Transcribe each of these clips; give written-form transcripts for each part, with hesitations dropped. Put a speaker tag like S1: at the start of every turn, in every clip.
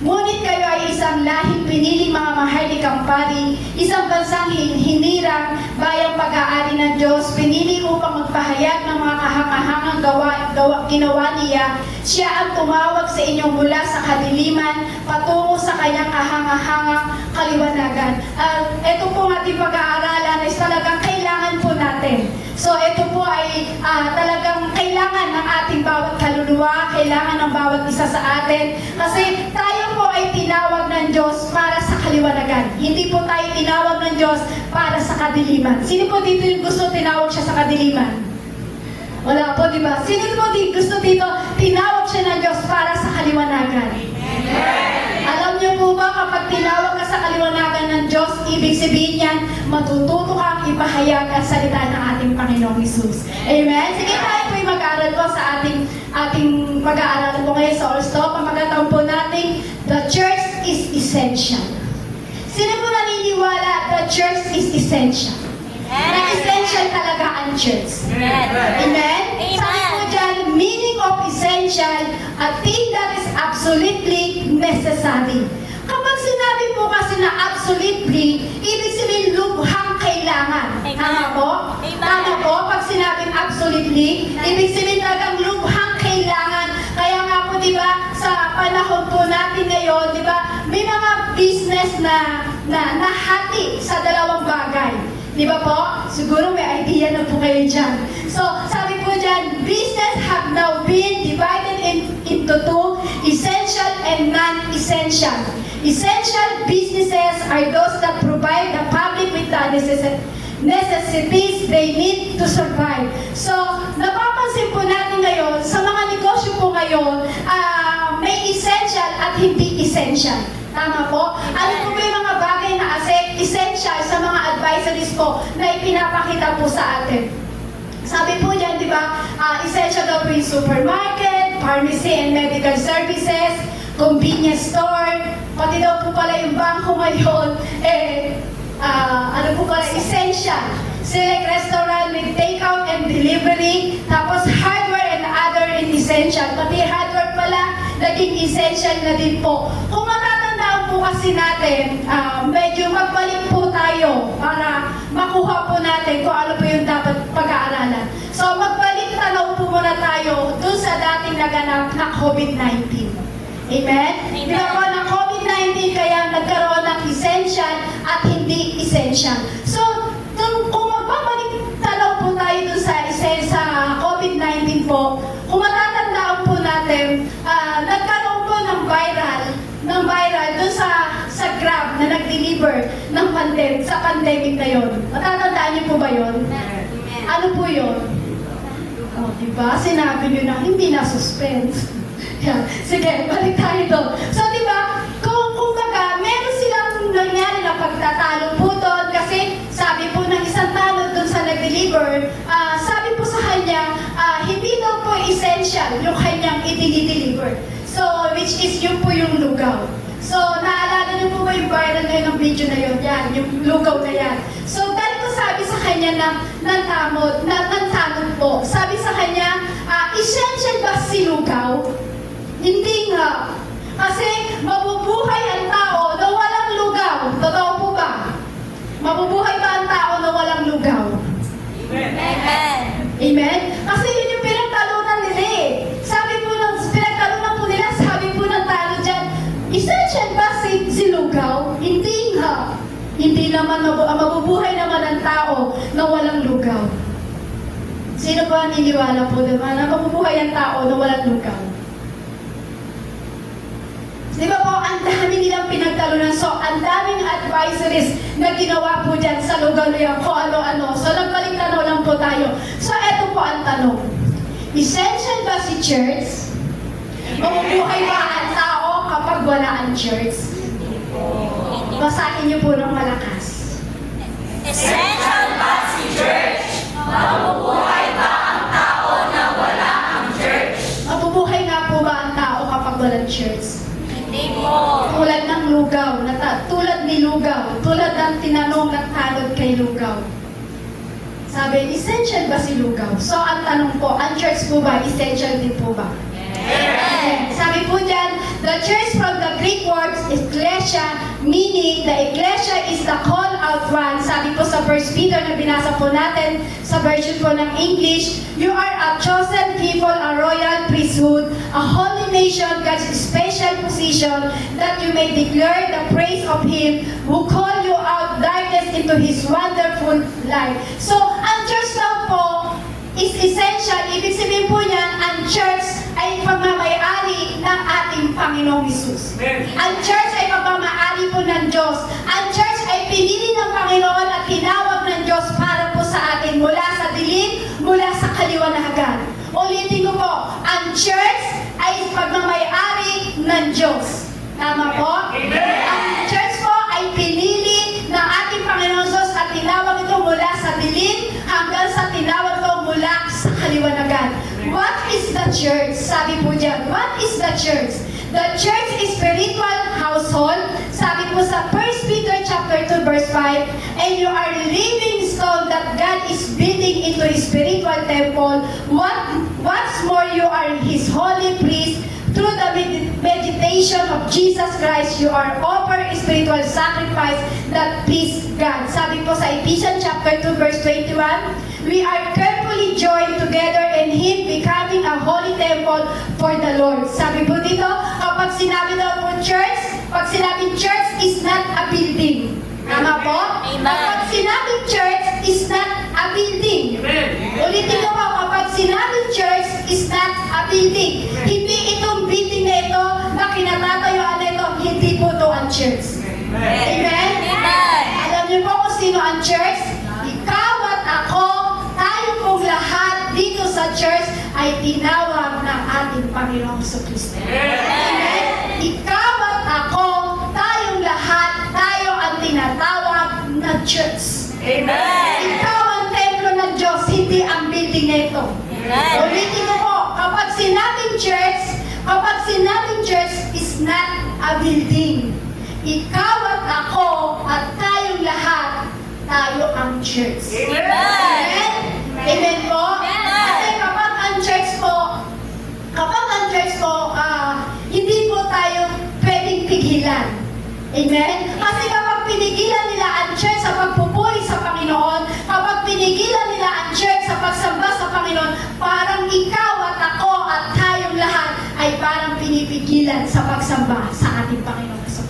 S1: Ngunit kayo ay isang lahing piniling mga maharlikang pari, isang bansang hinirang, bayang pag-aari ng Diyos, pinili upang magpahayag ng mga kahangahangang ginawa niya. Siya ang tumawag sa inyo mula sa kadiliman patungo sa kanyang kahangahangang kaliwanagan. Ito po ang ating pag-aaralan ay talagang kailangan po natin. So ito po ay talagang kailangan ng ating bawat kaluluwa, kailangan ng bawat isa sa atin. Kasi tayo po ay tinawag ng Diyos para sa kaliwanagan. Hindi po tayo tinawag ng Diyos para sa kadiliman. Sino po dito yung gusto tinawag siya sa kadiliman? Wala po, di ba? Sino po gusto dito tinawag siya ng Diyos para sa kaliwanagan? Amen. Alam niyo po ba, kapag tinawag ka sa kaliwanagan ng Diyos, ibig sabihin yan, matututo kang ipahayag ang salita ng ating Panginoong Hesus. Amen? Sige, tayo po'y mag-aaral po sa ating pag-aaral po ngayon sa All-Stop. Pamagataon po natin, the church is essential. Sino po naniniwala the church is essential? Na essential talaga ang church. Amen? Amen? Sabi po dyan, meaning of essential, a thing that is absolutely necessary. Kapag sinabi po kasi na absolutely, ibig sabihin lubhang kailangan. Tama po? Tama po? Pag sinabing absolutely, ibig sabihin talagang lubhang kailangan. Kaya nga po, di ba, sa panahon po natin ngayon, di ba, may mga business na nahati sa dalawang bagay. Di ba po? Siguro may idea na po kayo dyan. So, sabi po dyan, business have now been divided into two, essential and non-essential. Essential businesses are those that provide the public with the necessities they need to survive. So, napapansin po natin ngayon, sa mga negosyo po ngayon, may essential at hindi essential. Tama po? Ano po ba yung mga bagay na essential sa mga advisories po na ipinapakita po sa atin? Sabi po dyan, di ba, essential daw po yung supermarket, pharmacy and medical services, convenience store, pati daw po pala yung bangko ngayon, ano po pala, essential. Select restaurant with takeout and delivery, tapos hardware and other essential. Pati hardware pala, naging essential na din po. Kung matatandaan po kasi natin, medyo magbalik po tayo para makuha po natin kung ano po yung dapat pag-aaralan. So magbalik tanaw po muna tayo dun sa dating naganap na COVID-19. Amen? Di ba po ng COVID-19 kaya nagkaroon ng essential at hindi essential. So, kung magbabalik tanaw po tayo dun sa COVID-19 po, kung matatandaan po natin, nagkaroon po ng viral dun sa Grab na nag-deliver ng sa pandemic na yon. Matatandaan niyo po ba yon? Ano po yon? Oh, diba? Sinabi niyo na hindi na suspense. Yeah. Sige, balik tayo doon. So, diba, kung baga, meron silang nangyari na pagtatalo po doon kasi sabi po ng isang tanod doon sa nag-deliver, sabi po sa kanya, hindi daw po essential yung kanyang i-deliver. So, which is yun po yung lugaw. So, naalala niyo po ba yung viral ngayon ng video na yun? Yan, yung lugaw na yan. So, dahil po sabi sa kanya ng tanod po, sabi sa kanya, essential ba si lugaw? Hindi nga. Kasi mabubuhay ang tao na walang lugaw. Totoo po ba? Mabubuhay ba ang tao na walang lugaw? Amen. Amen? Kasi yun yung pinagtalunan nila eh. Pinagtalunan po nila, sabi po ng talo dyan, essential ba si lugaw? Hindi nga. Hindi naman mabubuhay naman ang tao na walang lugaw. Sino ba niniwala po naman na mabubuhay ang tao na walang lugaw? Di ba po, ang dami nilang pinagtalunan. So, ang daming advisories na ginawa po dyan sa lugar niya, kung ano-ano. So, nagbalik tanong lang po tayo. So, eto po ang tanong. Essential ba si church? Mabubuhay ba ang tao kapag wala ang church? Basahin niyo po ng malakas.
S2: Essential ba si church? Mabubuhay ba ang tao na wala ang church?
S1: Mabubuhay nga po ba ang tao kapag walang church?
S2: Hindi po.
S1: Tulad ng lugaw, tulad ni lugaw, tulad ng tinanong ng tanod kay lugaw. Sabi, essential ba si lugaw? So, ang tanong po, ang church po ba, essential din po ba?
S2: Yes.
S1: Sabi po dyan, the church from the Greek word Ecclesia, meaning the Ecclesia is the call out one. Sabi po sa 1 Peter na binasa po natin sa version po ng English, you are a chosen people, a royal priesthood, a holy nation, God's special position, that you may declare the praise of Him who called you out darkness into His wonderful light. So, ang church daw po is essential. Ibig sabihin po niyan, ang church ay pagmamayari ng ating Panginoong Hesus. Ang church ay pagmamayari po ng Diyos. Ang church ay pinili ng Panginoon at tinawag ng Diyos para po sa atin mula sa dilim, mula sa kaliwanagan. Ulitin ko po, ang church ay pagmamayari ng Diyos. Tama po? Ang church po ay pinili ng ating Panginoon Diyos at tinawag ito mula sa dilim hanggang sa tinawag ito mula sa kaliwanagan. What is the church? Sabi po dyan, what is the church? The church is spiritual household. Sabi po sa 1 Peter chapter 2 verse 5, and you are living stone that God is building into His spiritual temple. What's more, you are His holy priest. Through the meditation of Jesus Christ, you are offer spiritual sacrifice that please God. Sabi po sa Ephesians chapter 2 verse 21, we are carefully joined together in Him, becoming a holy temple for the Lord. Sabi po dito, kapag sinabi daw po church, pag sinabing church is not a building. Tama po?
S2: Amen.
S1: Kapag sinabing church is not a building. Ulitin ko po, kapag sinabing church is not a building. Hindi itong building na ito na kinatatayuan na ito, hindi po ito ang church. Amen?
S2: Amen.
S1: Alam niyo po kung sino ang church? Ikaw at ako, tayo pong lahat dito sa church ay tinawag ng ating Panginoong Kristo. Amen? Ikaw at ako, tayong lahat, tayo ang tinatawag na church.
S2: Amen.
S1: Ikaw ang templo ng Diyos, hindi ang building na ito.
S2: Amen.
S1: Ulitin ko po, kapag sinabing church is not a building. Ikaw at ako at tayong lahat, tayo ang church. Amen? Amen po? Kasi kapag ang church po, hindi po tayo pwedeng pigilan. Amen? Kasi kapag pinigilan nila ang church sa pagpupuri sa Panginoon, kapag pinigilan nila ang church sa pagsamba sa Panginoon, parang ikaw at ako at tayong lahat ay parang pinipigilan sa pagsamba sa ating Panginoon Kristo.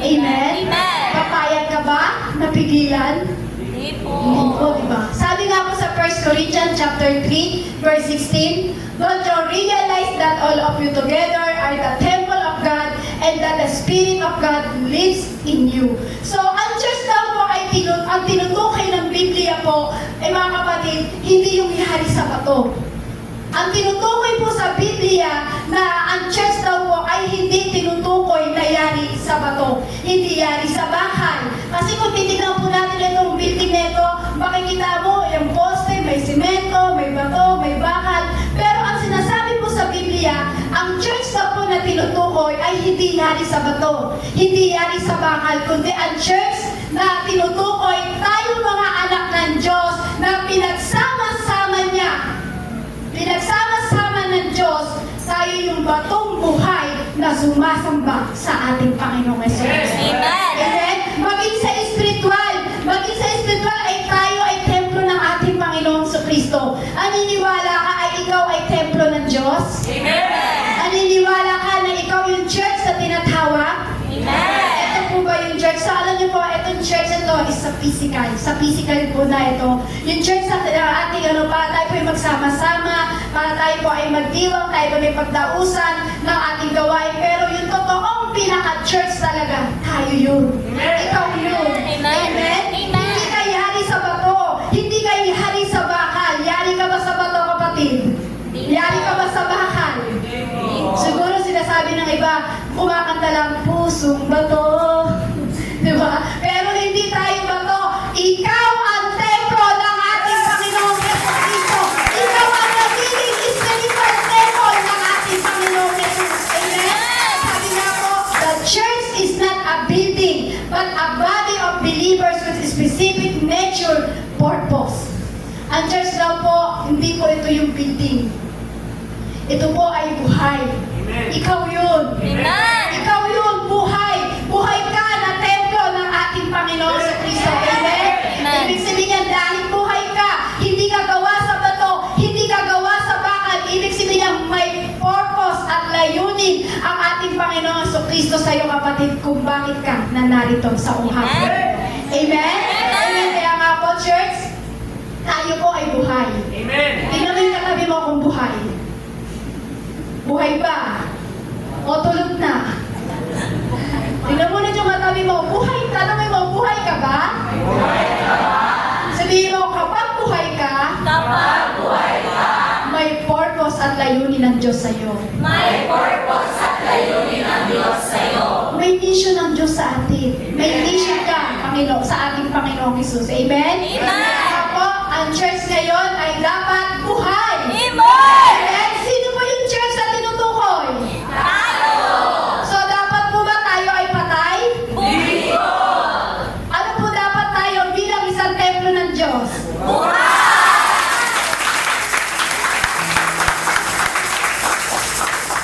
S1: Amen?
S2: Amen.
S1: Papayag ka ba na pigilan?
S2: Hindi
S1: Hindi
S2: po.
S1: po, di ba? Sabi nga po sa 1 Corinthians chapter 3, verse 16, don't you realize that all of you together are the temple of God and that the Spirit of God lives in you. So, ang church daw po ay ang tinutukoy ng Biblia po, mga kapatid, hindi yung ihari sa bato. Ang tinutukoy po sa Biblia na ang church daw po ay hindi tinutukoy na yari sa bato. Hindi yari sa bakal. Kasi kung titignan po natin itong building na ito, makikita mo, yung poste, may simento, may bato, may bakal. Pero ang sinasabi po sa Biblia, ang church daw po na tinutukoy ay hindi yari sa bato. Hindi yari sa bakal, kundi ang church na tinutukoy tayo mga anak ng Diyos na pinagsama-sama niya. Pinagsama-sama ng Diyos, tayo yung batong buhay na sumasamba sa ating Panginoong Hesus.
S2: Amen.
S1: Amen? Maging sa spiritual ay tayo ay templo ng ating Panginoong Kristo. Aniniwala ka ay ikaw ay templo ng Diyos?
S2: Amen.
S1: Aniniwala ka na ikaw yung church na tinatawag?
S2: Amen.
S1: Ito po ba yung church? So alam niyo po, itong church ito is sa physical. Sa physical po na ito. Yung church na ating para tayo po ay magsama-sama, para tayo po ay magdiwang, tayo po ay pagdausan ng ating gawain. Pero yung totoong pinaka-church talaga, tayo yun. Ikaw yun.
S2: Amen.
S1: Amen? Hindi ka yari sa bato. Hindi ka yari sa bakal. Yari ka ba sa bato, kapatid? Yari ka ba sa bakal? Siguro sinasabi ng iba, kumakanta lang, pusong bato. Di ba? Pero hindi tayo bato. Ikaw ang templo ng ating Panginoong Jesucristo. Ikaw ang nagiging spiritual temple ng ating Panginoong Jesus. Amen? Sabi nga po, the church is not a building, but a body of believers with a specific nature, purpose. Ang church daw po, hindi po ito yung building. Ito po ay buhay. Ikaw yun.
S2: Amen.
S1: Ikaw yun, buhay. Buhay Kristo sa iyo, kapatid, kung bakit ka narito sa uhapan. Amen? Amen. Kaya nga po, church, tayo po ay buhay.
S3: Amen.
S1: Tingnan mo yung katabi mo kung buhay. Buhay ba? O tulog na? Tingnan mo na yung katabi mo, buhay. Tanong mo, buhay ka ba?
S2: Buhay ka ba?
S1: Sabihin mo, kapag buhay ka,
S2: Kapag buhay ka,
S1: may purpose at layunin ng Diyos sa iyo.
S2: may purpose at layunin ng Diyos sa iyo.
S1: May mission ng Diyos sa atin. May mission ka, Panginoon, sa ating Panginoong Jesus. Amen?
S2: Amen.
S1: Kaya po, ang church ngayon ay dapat buhay.
S2: Amen!
S1: Amen? Sino po yung church na tinutukoy?
S2: Tayo!
S1: So, dapat po ba tayo ay patay?
S2: Bumibol!
S1: Ano po dapat tayo bilang isang templo ng Diyos?
S2: Buhay!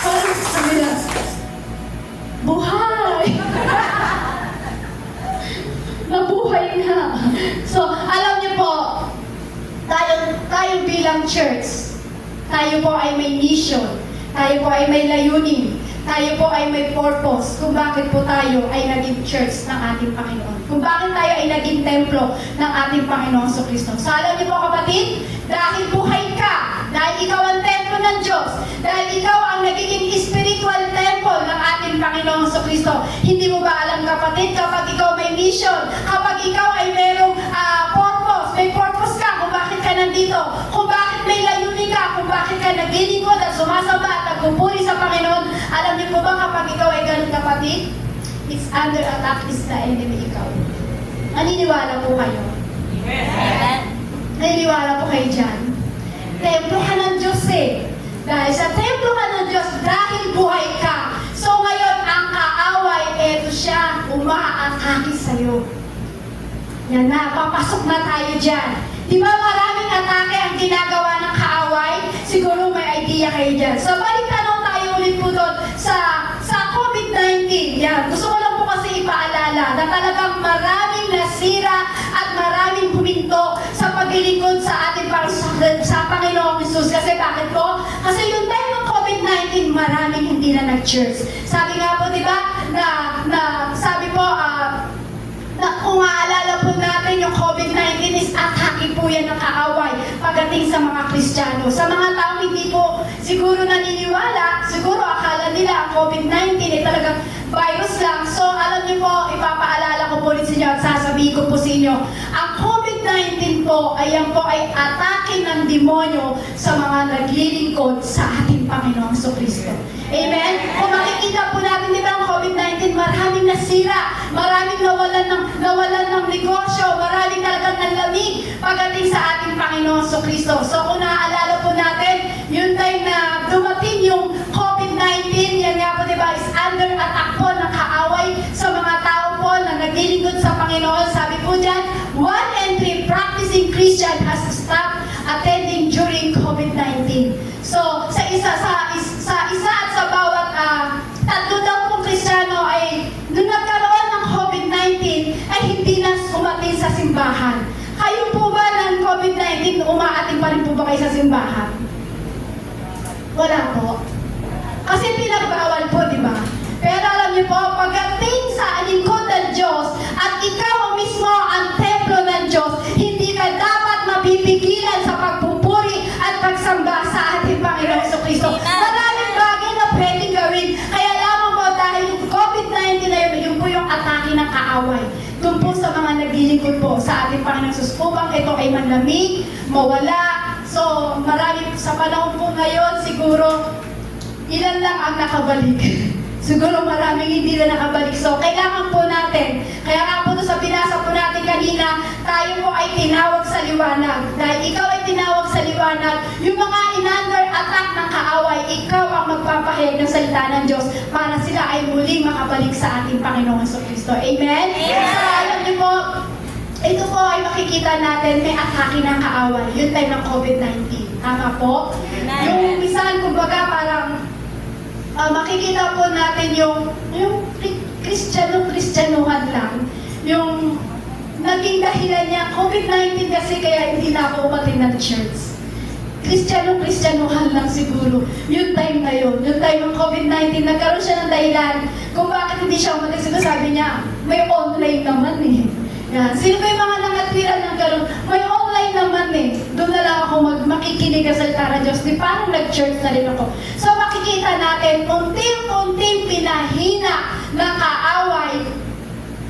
S1: Parang sabi lang, buhay! Nabuhay nga. So, alam niyo po, tayo bilang church, tayo po ay may mission, tayo po ay may layunin, tayo po ay may purpose kung bakit po tayo ay naging church ng ating Panginoon. Kung bakit tayo ay naging templo ng ating Panginoon sa Kristo. So alam niyo po kapatid, dahil buhay ka, dahil ikaw ang templo ng Diyos, dahil ikaw ang nagiging spiritual temple ng ating Panginoon sa Kristo. Hindi mo ba alam kapatid, kapag ikaw may mission, kapag ikaw ay merong purpose, may purpose ka kung bakit ka nandito, kung bakit may layunin ka, kung bakit ka naglilingkod at sumasamba at nagpupuri sa Panginoon. Alam niyo po ba kapag ikaw ay ganun kapatid, it's under attack is the enemy ikaw. Naniniwala po kayo?
S2: Amen!
S1: Naniniwala po kayo dyan? Templo ka ng Diyos eh. Dahil sa templo ka ng Diyos, dahil buhay ka. So ngayon, ang kaaway, eto siya, umaatake sa'yo. Yan na, papasok na tayo dyan. Di ba maraming atake ang ginagawa ng kaaway? Siguro may idea kayo dyan. So balik tanong tayo ulit po doon sa COVID-19. Yan, gusto ko lang po kasi ipaalala na talagang maraming nasira at maraming huminto sa paglilingkod sa ating sa Panginoong Jesus. Kasi bakit po? Kasi yung time ng COVID-19, maraming hindi na nag-church. Sabi nga po, di ba, sabi po, na kung maalala po natin yung COVID-19 is atake po yan ng kaaway pagdating sa mga Kristiyano. Sa mga taong hindi po siguro naniniwala, siguro akala nila ang COVID-19 ay talagang virus lang. So alam niyo po, ipapaalala ko po ulit sa inyo at sasabihin ko po sa inyo, ang COVID-19 po ay yan po ay atake ng demonyo sa mga naglilingkod sa ating Panginoong Kristo. Amen? Kung makikita po natin, di ba ang COVID-19, maraming nasira, maraming nawalan ng negosyo, maraming talagang nanlamig pagdating sa ating Panginoon Kristo. So kung naaalala po natin, yung time na dumating yung COVID-19, yan nga po, di ba, is under attack po ng kaaway sa mga tao po na naglilingkod sa Panginoon. Sabi po dyan, 1 in 3 practicing Christian has stopped attending during COVID-19. So, sa isa at sa bawat tatlo daw pong Kristiyano ay nung nagkaroon ng COVID-19 ay hindi na umatin sa simbahan. Kayo po ba ng COVID-19 umaating pa rin po ba kayo sa simbahan? Wala po. Kasi pinagbawal po, di ba? Pero alam niyo po, pagdating sa lingkod ng Diyos at ikaw mismo ang templo ng Diyos, hindi ka dapat mapipigilan sa pagpupuri at pagsamba sa ating Panginoon Kristo. Maraming bagay na pwedeng gawin. Kaya lamang po dahil yung COVID-19 na yun po yung atake ng kaaway. Doon po sa mga naglilingkod po sa ating Panginoon Jesus. Upang ito ay manlamig, mawala. So marami sa panahon po ngayon, siguro ilan lang ang nakabalik. Siguro maraming hindi na nakabalik. So, kailangan po natin. Kaya nga po sa pinasa po natin kanina, tayo po ay tinawag sa liwanag. Dahil ikaw ay tinawag sa liwanag, yung mga in-under attack ng kaaway, ikaw ang magpapahayag ng salita ng Diyos para sila ay muling makabalik sa ating Panginoon Kristo. Amen? So, alam niyo po, ito po ay makikita natin may atake ng kaaway. Yung time ng COVID-19. Tama po? Yung minsan, kumbaga, parang makikita po natin yung Kristyanuhan lang, yung naging dahilan niya, COVID-19 kasi kaya hindi na ako umatin ng church. Kristyanuhan lang siguro. Yung time na yun, yung time ng COVID-19, nagkaroon siya ng dahilan kung bakit hindi siya umatig. Siguro sabi niya, may online naman eh. Yan. Sino ba yung mga nakatwiran ng gano'n? May online naman eh. Doon na lang ako makikinig sa salita ng Diyos. Di parang nag-church na rin ako. So makikita natin, unting-unting pinahina ng kaaway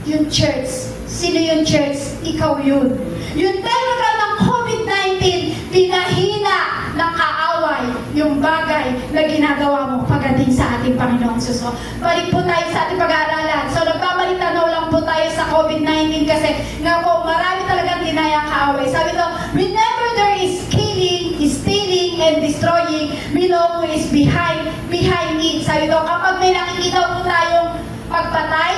S1: yung church. Sino yung church? Ikaw yun. Yung time ng COVID-19, pinahina ng kaaway yung bagay na ginagawa mo pagdating sa ating Panginoong Jesus. So, balik po tayo sa ating pag-aaralan. So, nagbabalik tanaw lang po tayo sa COVID-19 kasi nga po, marami talagang dinayang kaaway. Sabi ko, whenever there is killing, stealing, and destroying, we know who is behind it. Sabi ko, kapag may nakikita po tayong pagpatay,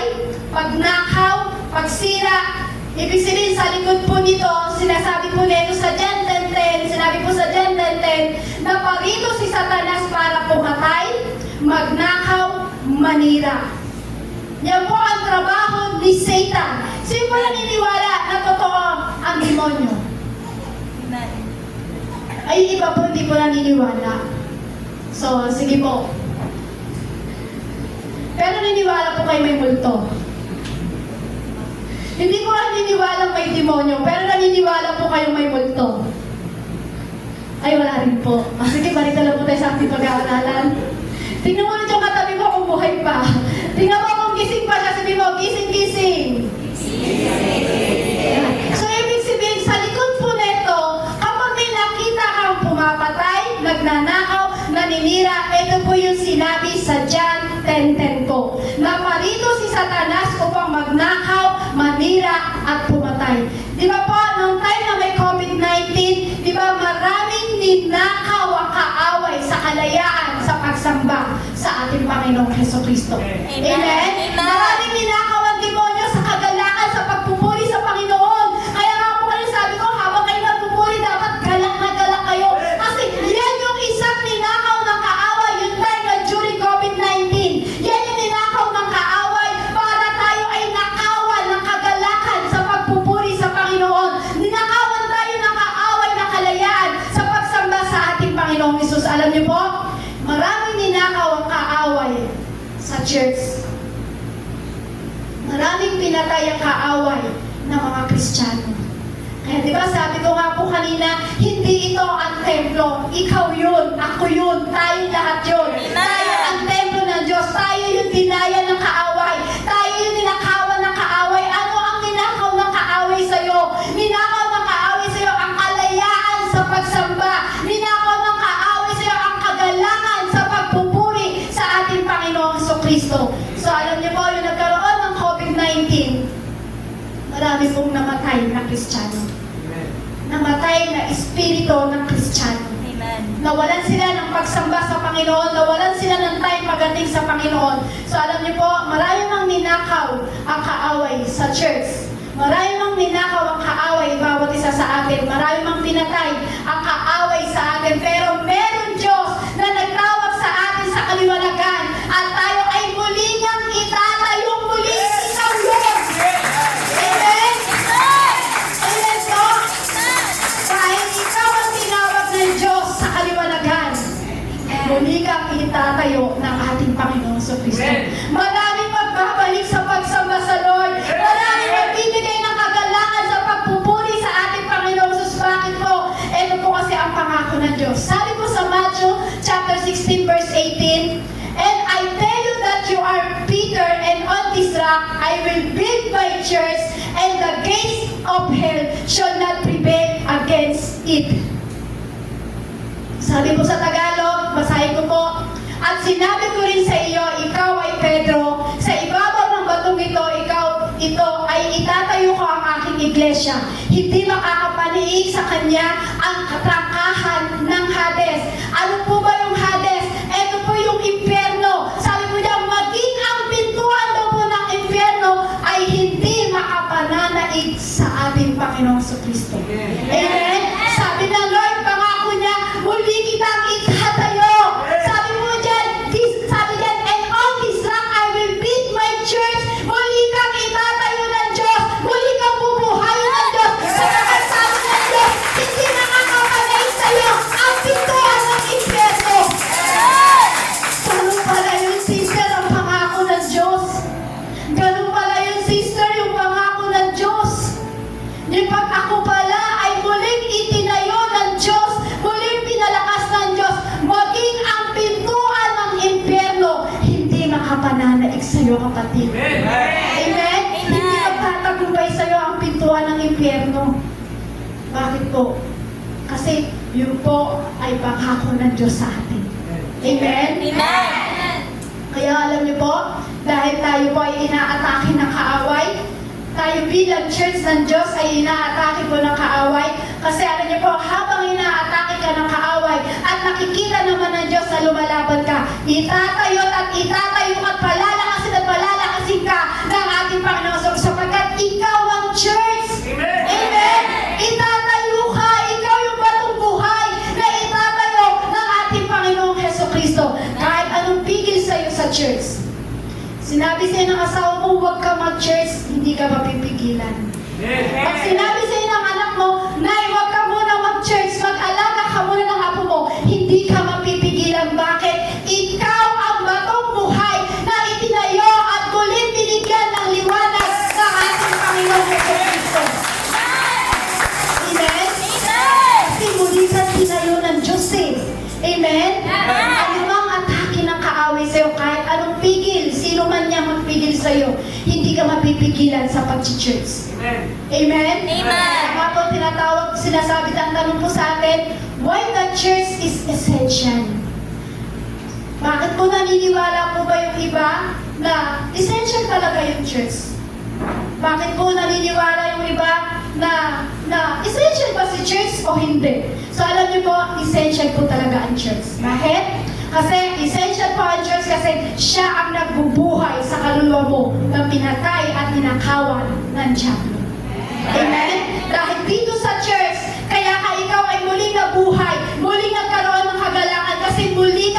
S1: pagnakaw, pagsira, ibig sabihin sa likod po nito, sinasabi po nito sa John 10:10, sinabi po sa John 10:10, na parito si Satanas para pumatay, magnakaw, manira. Yan po ang trabaho ni Satan. Sino po naniniwala na totoo ang demonyo?
S2: Amen.
S1: Ay, iba po hindi po naniniwala. So, sige po. Pero naniniwala po kayo may multo. Hindi ko naniniwala may demonyo, pero naniniwala po kayong may multo. Ay, wala rin po. Sige, balik na lang po tayo sa ating pag-aaralan. Tingnan mo ulit yung katabi mo kung buhay pa. Tingnan mo kung gising pa siya. Sabi mo, gising-gising. So, ibig sabihin, sa likod po nito, kapag may nakita kang pumapatay, nagnanakaw, naninira, ito po yung sinabi sa John 10:10 po. Na parito si Satanas upang magnakaw, manira, at pumatay. Di ba po, nung time na may COVID-19, di ba maraming ninakaw ang kaaway sa kalayaan sa pagsamba sa ating Panginoong Jesucristo.
S2: Amen.
S1: Amen?
S2: Amen.
S1: Maraming ninakaw ang demonyo sa kagalakan, sa pagpupuri sa Panginoon. Kaya nga po kayo sabi ko, habang kayo nagpupuri, dapat galak na galak kayo. Kasi yan yung isang ninakaw ng kaaway, yung time na during COVID-19. Yan yung ninakaw ng kaaway para tayo ay nakawan ng kagalakan sa pagpupuri sa Panginoon. Ninakawan tayo ng kaaway na kalayaan sa pagsamba sa ating Panginoong Hesus. Alam niyo po, maraming ninakaw ang kaaway sa church. Maraming pinatay ang kaaway ng mga Kristiyano. Kaya di ba sabi ko nga po kanina, hindi ito ang templo. Ikaw yun, ako yun, tayo lahat yun. Tayo ang templo ng Diyos. Tayo yung dinaya ng kaaway. Tayo yung ninakawan ng kaaway. Ano ang ninakaw ng kaaway sa'yo? Ninakaw ng kaaway sa'yo ang kalayaan sa pagsamba. Ninakaw ng kaaway sa'yo ang kagalakan sa pagpupuri sa ating Panginoong Jesucristo. So alam niyo po, yung nagkaroon ng COVID-19, marami pong namatay na Kristiyano. Namatay na espiritu ng Kristiyano.
S2: Amen.
S1: Nawalan sila ng pagsamba sa Panginoon, nawalan sila ng time pagdating sa Panginoon. So alam niyo po, marami mang ninakaw ang kaaway sa church. Marami mang ninakaw ang kaaway bawat isa sa atin. Marami mang pinatay ang kaaway sa atin. Pero meron Diyos na nagtawag sa atin sa kaliwanagan at tayo ay muli niyang itatayong muli. Ikaw yun! Amen? Amen po? Dahil ikaw ang tinawag ng Diyos sa kaliwanagan, muli kang itatayo ng ating Panginoong Jesucristo. Maraming magbabalik sa pagsamba sa Lord. Maraming magbibigay ng kagalakan sa pagpupuri sa ating Panginoong Jesus. Bakit po? Ito po kasi ang pangako ng Diyos. Sabi po sa Matthew chapter 16 verse 18, "And I tell you that you are Peter, and on this rock I will build my church, and the gates of hell shall not prevail against it." Sabi po sa Tagalog, basahin ko po, "At sinabi ko rin sa iyo, ikaw ay Pedro, sa ibabaw ng batong ito ay itatayo ko ang aking iglesia. Hindi makakapaniig sa kanya ang katrangkahan ng Hades." Ano po ba yung Hades? Ito po yung impyerno. Sabi po niya, maging ang pintuan daw po ng impyerno ay hindi makapananaig sa ating Panginoong Jesucristo. Amen? Sabi ng Lord, pangako niya, muli kitang itatayo. Sabi mo dyan, sabi dyan, "And on this rock I will build my church." Muli kang itatayo ng Diyos. Muli kang bubuhayin ng Diyos. Sapagkat sabi ng Diyos, hindi nakakapanaig sa iyo ang sa'yo, kapatid. Amen? Hindi magtatagumpay sa'yo ang pintuan ng impyerno. Bakit po? Kasi yun po ay pangako ng Diyos sa atin. Amen?
S2: Amen.
S1: Kaya alam niyo po, dahil tayo po ay inaatake ng kaaway, tayo bilang church ng Diyos ay inaatake po ng kaaway. Kasi alam niyo po, habang inaatake ka ng kaaway at nakikita naman ng Diyos na lumalaban ka, itatayo at palalakasin ka ng ating Panginoon sapagkat ikaw ang church. Amen? Itatayo ka, ikaw yung batong buhay na itatayo ng ating Panginoong Hesukristo. Kahit anong pigil sa'yo sa church. Sinabi sa'yo ng asawa mo, huwag ka mag-church, hindi ka mapipigilan. Pag sinabi sa'yo ng anak mo, Nay, huwag ka muna mag-church, mag-alaga ka muna ng apo mo, hindi ka mapipigilan. Bakit? Ikaw ang batong buhay na itinayo at muling binigyan ng liwanag ng ating Panginoong Jesucristo. Amen? Kasi muli ka tinayo ng Diyos eh. Amen? Anumang atake ng kaaway sa'yo, kahit anong pigil, sino man niya magpigil sa'yo, hindi ka mapipigilan sa pag-church. Amen?
S2: Amen.
S1: Kaya po sinasabi ang tanong po sa atin, why the church is essential? Bakit po naniniwala po ba yung iba na essential talaga yung church? Bakit po naniniwala yung iba na essential ba si church o hindi? So alam niyo po, essential po talaga ang church. Bakit? Kasi essential po ang church kasi siya ang nagbubuhay sa kaluluwa mo na pinatay at ninakawan ng diablo. Amen? Dahil dito sa church, kaya ka ikaw ay muling nabuhay, muling nagkaroon ng kagalangan kasi muli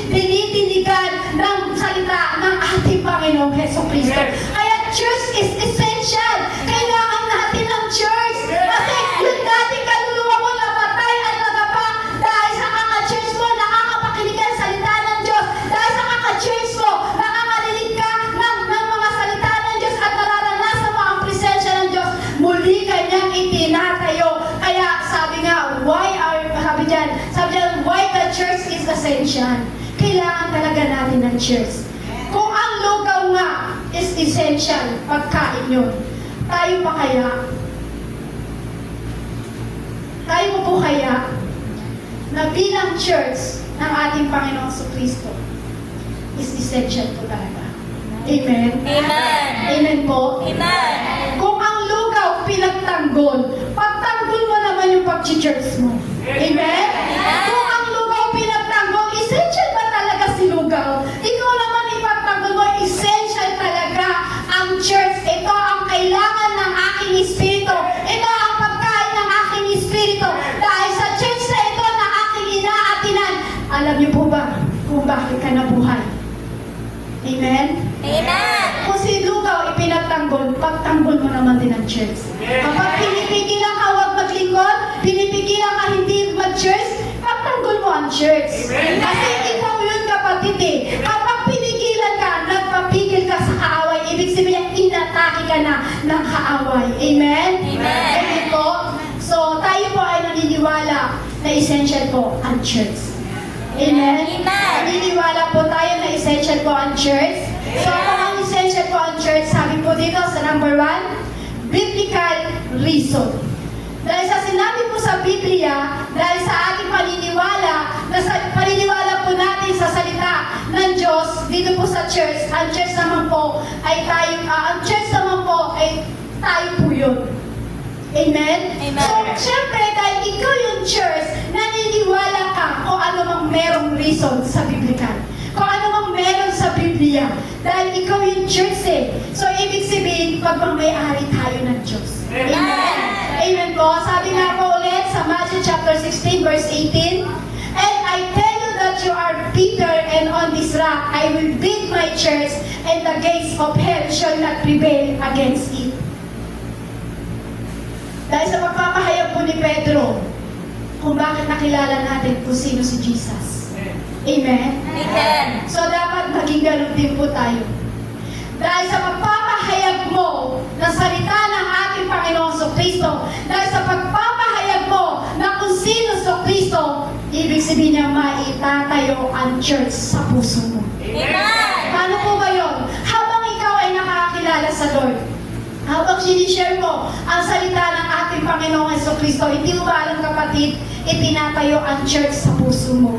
S1: dinitinigan ng salita ng ating Panginoong Hesukristo. Kaya church is essential. Kailangan natin ang church. Kasi yung dating kaluluwa mo namatay at nagapa dahil sa kaka-church mo, nakakapakinig ka ng salita ng Diyos. Dahil sa kaka-church mo, nakakarinig ka ng mga salita ng Diyos at nararanasan mo ang presensya ng Diyos. Muli kanyang itinatayo. Kaya sabi dyan, why the church is essential? Kailangan talaga natin ng church. Kung ang lugaw nga is essential, pagkain yun, tayo pa kaya? Tayo po kaya na bilang church ng ating Panginoong Jesucristo is essential po talaga. Amen?
S2: Amen.
S1: Amen po?
S2: Amen.
S1: Kung ang lugaw pinagtanggol, pagtanggol mo naman yung pag-church mo. Amen? Kung ang lugaw pinagtanggol, essential ba talaga si lugaw? Ikaw naman ipagtanggol mo, essential talaga ang church. Ito ang kailangan ng aking espiritu. Ito ang pagkain ng aking espiritu. Dahil sa church na ito na aking inaatinan, alam niyo po ba kung bakit ka nabuhay? Amen?
S2: Amen.
S1: Kung si lugaw ipinagtanggol, pagtanggol mo naman din ang church. Kapag pinipigilan ka huwag maglingkod, pinipigilan ka hindi mag-church, pagtanggol mo ang church. Kasi ikaw yun kapatid eh. Kapag pinigilan ka, nagpapigil ka sa kaaway, ibig sabihin inatake ka na ng kaaway. Amen?
S2: Amen.
S1: Amen po? So tayo po ay naniniwala na essential po ang church. Amen?
S2: Amen.
S1: Naniniwala po tayo na essential po ang church. So, kung ang essential po ang church, sabi po dito sa number 1, biblical reason. Dahil sa sinabi po sa Biblia, dahil sa ating paniniwala, paniniwala po natin sa salita ng Diyos, dito po sa church, ang church naman po ay tayo, tayo po yun. Amen?
S2: Amen.
S1: So, syempre, dahil ikaw yung church, naniniwala ka kung ano mang merong reason sa Biblia. Kung ano mang meron sa Biblia. Dahil ikaw yung church eh. So, ibig sabihin, pagmamay-ari tayo ng Diyos. Amen? Amen po. Sabi nga po ulit sa Matthew chapter 16, verse 18, And I tell you that you are Peter, and on this rock I will build my church, and the gates of hell shall not prevail against it. Dahil sa pagpapahayag po ni Pedro, kung bakit nakilala natin kung sino si Jesus. Amen?
S2: Amen.
S1: So dapat maging ganun din po tayo. Dahil sa pagpapahayag mo ng salita ng ating Panginoong Jesucristo, dahil sa pagpapahayag mo na kung sino Jesucristo, ibig sabihin niya maitatayo ang church sa puso mo.
S2: Amen.
S1: Paano po ba yun? i-share mo ang salita ng ating Panginoong Jesucristo. Hindi mo ba alam, kapatid, itinatayo ang church sa puso mo.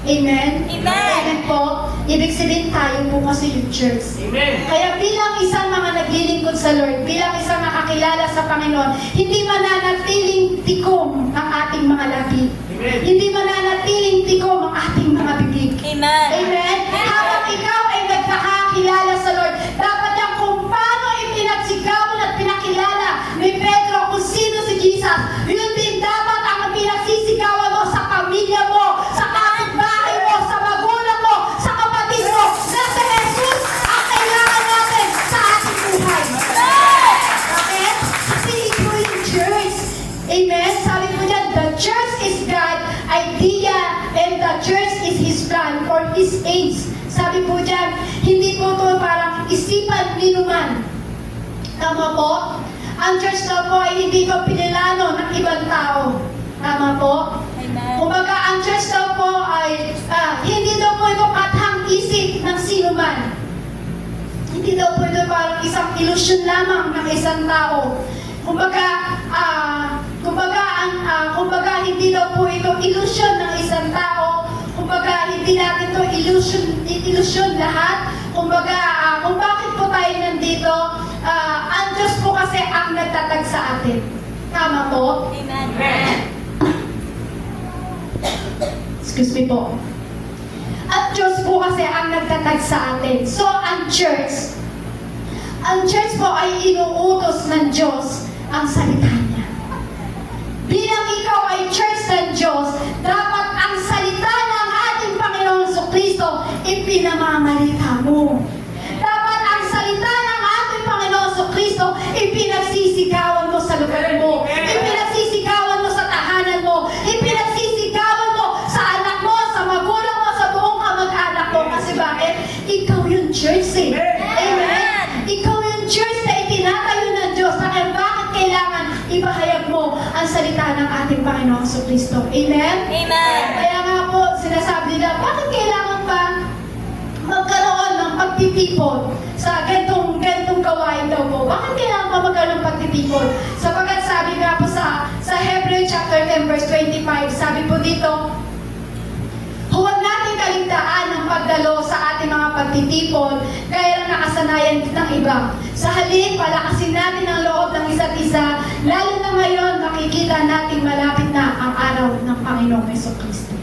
S1: Amen?
S2: Amen.
S1: Amen po. Ibig sabihin tayo po kasi yung church.
S3: Amen.
S1: Kaya bilang isang mga naglilingkod sa Lord, bilang isang nakakilala sa Panginoon, hindi mananatiling tikom ang ating mga labi.
S3: Amen.
S1: Hindi mananatiling tikom ang ating mga bibig.
S2: Amen.
S1: Amen? Habang ikaw ay nagkakakilala sa Lord, dapat yan kung paano ipinagsigawan at pinakilala ni Pedro kung sino si Jesus, yun din dapat ang pinagsisigawan mo sa pamilya mo, sa kapitbahay mo, sa magulang mo, sa kapatid mo, na si Jesus ang kailangan natin sa ating buhay. Bakit? Kasi ito yung church. Amen? Sabi mo dyan, the church is God's idea and the church is His plan for His age. Sabi po dyan, hindi po ito parang isipan ninuman. Tama po? Ang church na po ay hindi po pinilano ng ibang tao. Tama po?
S2: Amen.
S1: Kumbaga, ang church daw po ay hindi daw po ito kathang isip ng sino man. Hindi daw po ito parang isang ilusyon lamang ng isang tao. Kumbaga, hindi daw po ito ilusyon ng isang tao. Kumbaga, hindi natin ito ilusyon lahat. Kumbaga, kung bakit po tayo nandito, ang Diyos po kasi ang nagtatag sa atin. Tama po?
S2: Amen.
S1: Excuse me po. At Diyos po kasi ang nagtatag sa atin. So, ang church po ay inuutos ng Diyos ang salita niya. Bilang ikaw ay church ng Diyos, dapat ang salita ng ating Panginoong Jesucristo ipinamamalita mo. Dapat ang salita ng ating Panginoong Jesucristo ipinagsisigawan mo sa lugar mo. Ipinagsisigawan mo sa tahanan mo. Ipinagsisigawan mo sa anak mo, sa magulang mo, sa buong kamag-anak mo. Kasi bakit? Ikaw yung church eh. Amen? Ikaw yung church na itinatayo ng Diyos. Kaya bakit kailangan ipahayag mo ang salita ng ating Panginoong Jesucristo? Amen?
S2: Amen.
S1: Kaya nga po, sinasabi nila, bakit kailangan pa magkaroon ng pagtitipon sa gantong gawain daw po? Bakit kailangan pa magkaroon ng pagtitipon? Sapagkat sabi nga po sa Hebrew chapter 10 verse 25, sabi po dito, huwag natin kaligtaan ang pagdalo sa ating mga pagtitipon gaya ng nakasanayan ng iba. Sa halip, palakasin natin ang loob ng isa't isa, lalo na ngayon makikita natin malapit na ang araw ng Panginoong Jesucristo.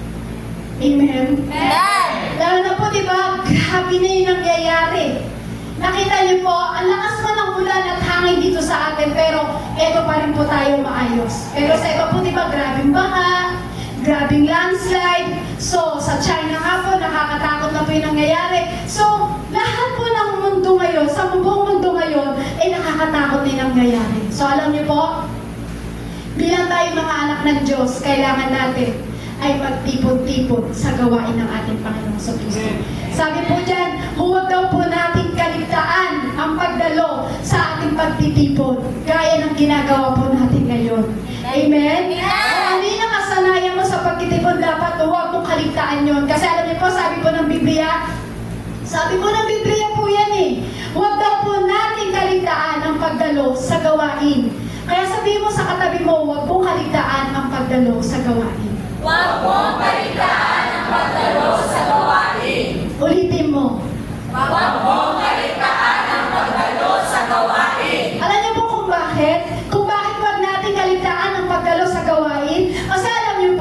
S1: Amen?
S2: Amen.
S1: Lalo na po, di ba, grabe na yung nangyayari. Nakita niyo po, ang lakas man ng ulan at hangin dito sa atin, pero eto pa rin po tayo maayos. Pero sa iba po, di ba, grabing baha, grabing landslide. So, sa China nga po, nakakatakot na po yung nangyayari. So, lahat po ng mundo ngayon, sa buong mundo ngayon, ay nakakatakot na yung nangyayari. So, alam niyo po, bilang tayo mga anak ng Diyos, kailangan natin ay magtipon-tipon sa gawain ng ating Panginoong Jesucristo. Sabi po dyan, huwag daw po natin kaligtaan ang pagdalo sa ating pagtitipon, gaya ng ginagawa po natin ngayon. Amen? Kung ano yung nakasanayan mo sa pagtitipon, dapat huwag mong kaligtaan yun. Kasi alam niyo po, sabi po ng Biblia po yan eh, huwag daw po natin kaligtaan ang pagdalo sa gawain. Kaya sabihin mo sa katabi mo, huwag mong kaligtaan ang pagdalo sa gawain.
S2: Huwag mong kaligtaan ang pagdalo sa gawain.
S1: Ulitin mo.
S2: Huwag mong kaligtaan ang pagdalo sa gawain.
S1: Alam niyo po kung bakit? Kung bakit huwag natin kaligtaan ang pagdalo sa gawain? Kasi alam niyo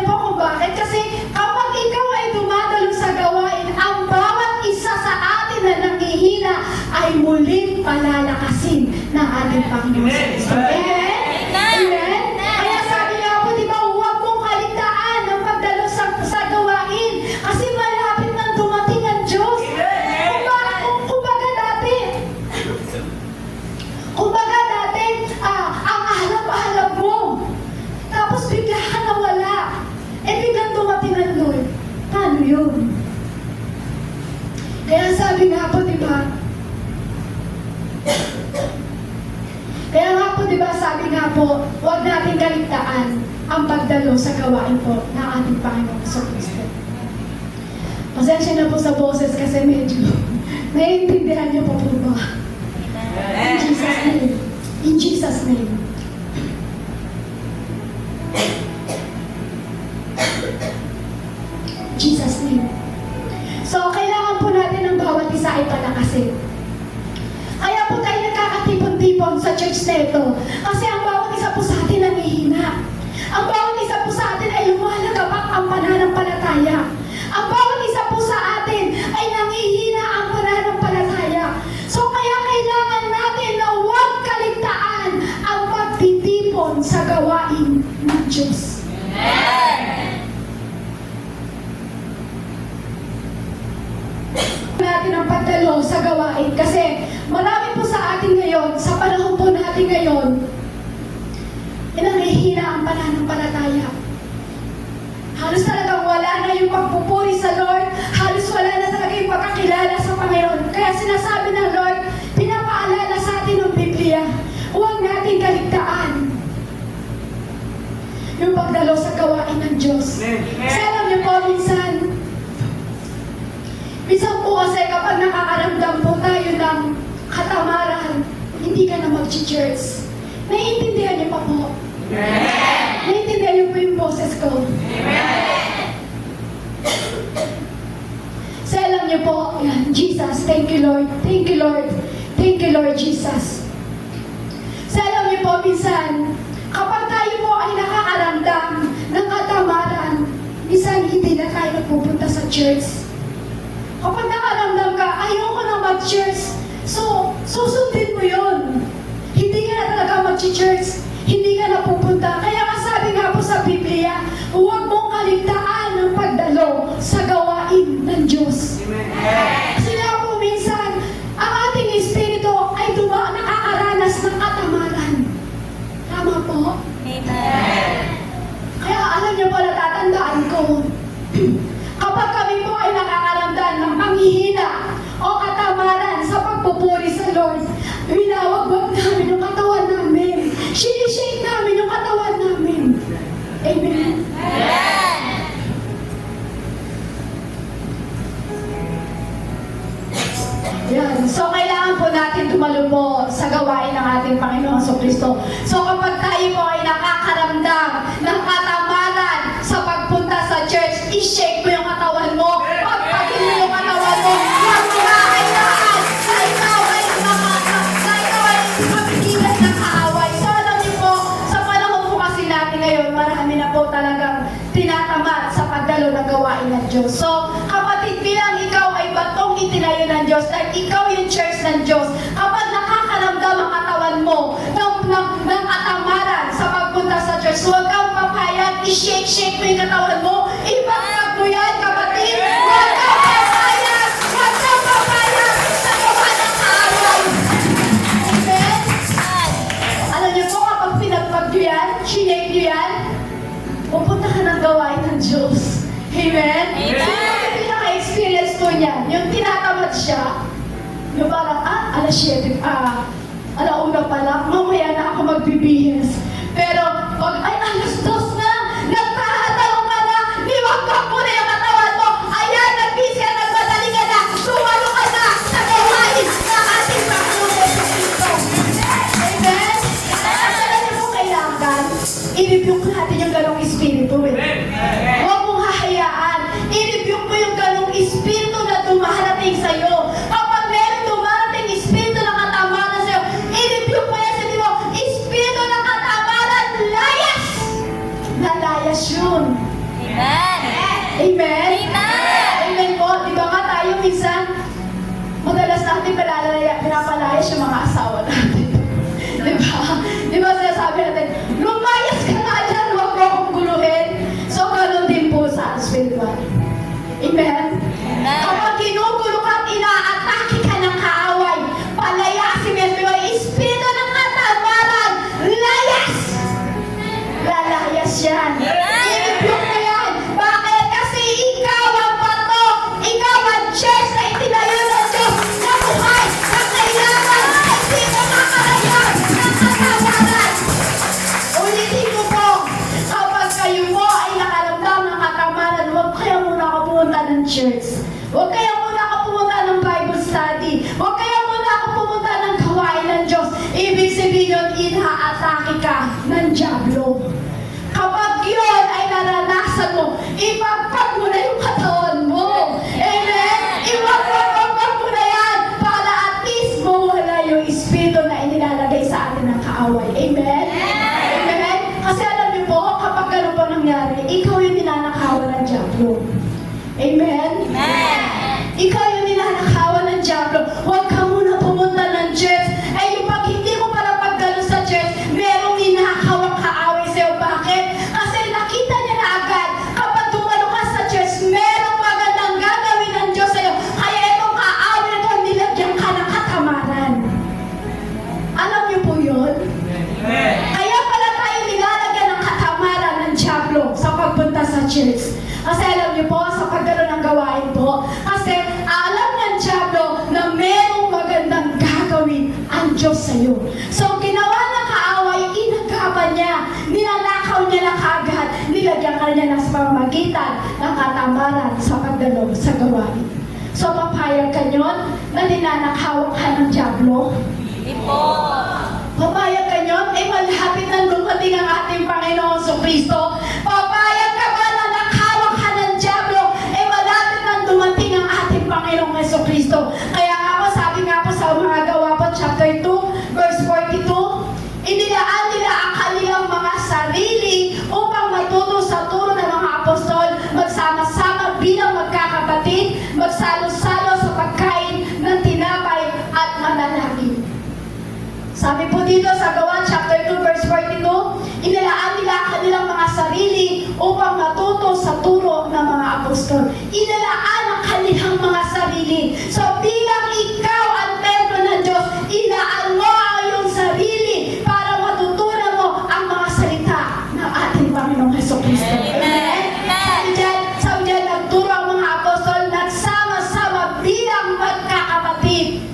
S1: po kung bakit? Kasi kapag ikaw ay dumadalo sa gawain, ang bawat isa sa atin na nanghihina ay muling palalakasin ng ating Panginoon. Amen? Amen? Kaya sabi nga po, di ba, huwag mong kaligtaan ang pagdalo sa gawain. Kasi malapit nang dumating ang Diyos. Kumbaga dati, ang ahalap-ahalap mo. Tapos bigla ka nawala. Biglang dumating ang Lord. Paano yun? Kaya sabi nga po, di ba? Sabi nga po, huwag natin kaligtaan ang pagdalo sa gawain po ng ating Panginoong Jesucristo. Pasensya na po sa boses kasi medyo naiintindihan niyo po ba? In Jesus' name. kasi. Kaya po tayo nagkakatipon-tipon sa church neto. Kasi ang bawat isa po sa atin nanghihina. Ang bawat isa po sa atin ay lumalagabak ang pananampalataya. Ang bawat isa po sa atin ay nanghihina ang pananampalataya. So kaya kailangan natin na huwag kaligtaan ang pagtitipon sa gawain ng Diyos. Natin ang pagdalo sa gawain kasi marami po sa atin ngayon, sa panahon po natin ngayon, nanghihina ang pananampalataya. Halos talagang wala na yung pagpupuri sa Lord, halos wala na talaga yung pagkakilala sa Panginoon. Kaya sinasabi ng Lord, pinapaalala sa atin ng Biblia, huwag natin kaligtaan yung pagdalo sa gawain ng Diyos. Kasi alam niyo po, minsan po kasi kapag nakakaramdam po tayo ng katamaran, hindi ka na mag-church. Naiintindihan niyo pa po? Naiintindihan niyo po yung boses ko? So alam niyo po, yan, Jesus, thank you Lord, thank you Lord, thank you Lord Jesus. So alam niyo po, minsan, kapag tayo po ay nakakaramdam ng katamaran, minsan hindi na tayo nagpupunta sa church. Kapag nakaramdam ka, ayoko na mag-church, so susundin mo yun. Hindi ka na talaga mag-church, hindi ka na pupunta. Kaya kasabi nga po sa Biblia, huwag mong kaligtaan ang pagdalo sa gawain ng Diyos. Kasi nga po minsan, ang ating espiritu ay nakakaranas ng katamaran. Tama po? Kaya alam niyo po, natatandaan ko, kapag kami po ay nakakaramdam ng panghihina o katamaran sa pagpupuri sa Lord, winawagwag namin yung katawan namin. Sinishake namin yung katawan namin. Amen? Yan. So, kailangan po natin tumalubo sa gawain ng ating Panginoong Kristo. So, kapag tayo po ay nakakaramdam ng katamaran sa pagpunta sa church, i-shake mo yung katawan mo, pagpagin mo yung katawan mo, huwag mo kakailangan na ikaw ay mapigilan ng kaaway. So, alam niyo po, sa panahon po kasi natin ngayon, marami na po talagang tinatamad sa pagdalo ng gawain ng Diyos. So, kapatid, bilang ikaw ay batong itinayo ng Diyos, at ikaw yung church ng Diyos, kapag nakakaramdam ang katawan mo ng katamaran sa pagpunta sa church, huwag kang papayag, i-shake mo yung katawan mo, ibagpag mo yan, kapatid, huwag kang papayag sa gawa ng kaaway. Amen? Alam niyo po, kapag pinagpag nyo yan, shake nyo yan, pupunta ka ng gawain ng Diyos. Amen?
S2: Amen.
S1: So, yung pinaka-experience ko niyan, yung tinatamad siya, yung parang, alas 7, alauna pa lang, mamaya na ako magbibihis. Pero, pag, alas 2 na, nagtatanong ka na, niwagpag mo na yung katawan mo, ayan, nagbisi ka, nagmadali ka na, sumalo ka na sa gawain ng ating Panginoon Jesucristo. Amen? Alam niyo po kailangan, i-rebuke natin yung ganong espiritu. Huwag mong hahayaan, i-rebuke mo yung ganong espiritu na dumarating sa'yo. Kapag meron dumarating espiritu ng katamaran sa'yo, i-rebuke mo yan sa mo, espiritu ng katamaran, layas! Nalayas yun. Amen? Amen po. Di ba nga tayo minsan, madalas natin pinapalayas yung mga asawa natin. Di ba? Di ba sinasabi natin, lumayas ka nga dyan, huwag mo akong guluhin. So, gano'n din po sa spiritual. Amen? Kapag ginugulo ka at inaatake ka ng kaaway, palayasin mo yung espiritu ng katamaran, layas! Lalayas yan. I-rebuke mo yan. Bakit? Kasi ikaw ang bato, ikaw ang church na itinayo ng Diyos na buhay, na kailangan, hindi mo makalayan ng katamaran. Ulitin ko po, kapag kayo mo ay nakaramdam ng katamaran, huwag kaya muna ka pumunta ng church. Huwag kaya muna ka pumunta ng Bible study. Huwag kaya muna ka pumunta ng gawain ng Diyos. Ibig sabihin yun, inaatake ka ng dyablo. Kapag yun ay naranasan mo, ipagpag mo na yung katawan mo. Amen? Ipagpag mo na yan. pamamagitan ng katamaran sa pagdalo sa gawain. So, papayag ka nyon na ninanakawak ka ng dyablo?
S2: Hindi po.
S1: Papayag ka nyon? Malapit na dumating ang ating Panginoon Kristo. Papayag ka ba na nakawak ka ng dyablo? Malapit na dumating ang ating Panginoong Kristo. Kaya nga po, sabi nga po sa mga Gawa po, chapter 2, verse 42, inilaan nila ang kanilang mga sarili upang matuto sa turo ng mga apostol, magsama-sama bilang magkakapatid, magsalo-salo sa pagkain ng tinapay at manalangin. Sabi po dito sa Gawa chapter 2 verse 42, inilaan nila ang kanilang mga sarili upang matuto sa turo ng mga apostol. Inilaan ang kanilang mga sarili. So bilang ikaw ang templo ng Diyos, ilaan mo ang iyong sarili para matutunan mo ang mga salita ng ating Panginoong Jesucristo. Amen? Sabi dyan, nagturo ang mga apostol, nagsama-sama bilang magkakapatid.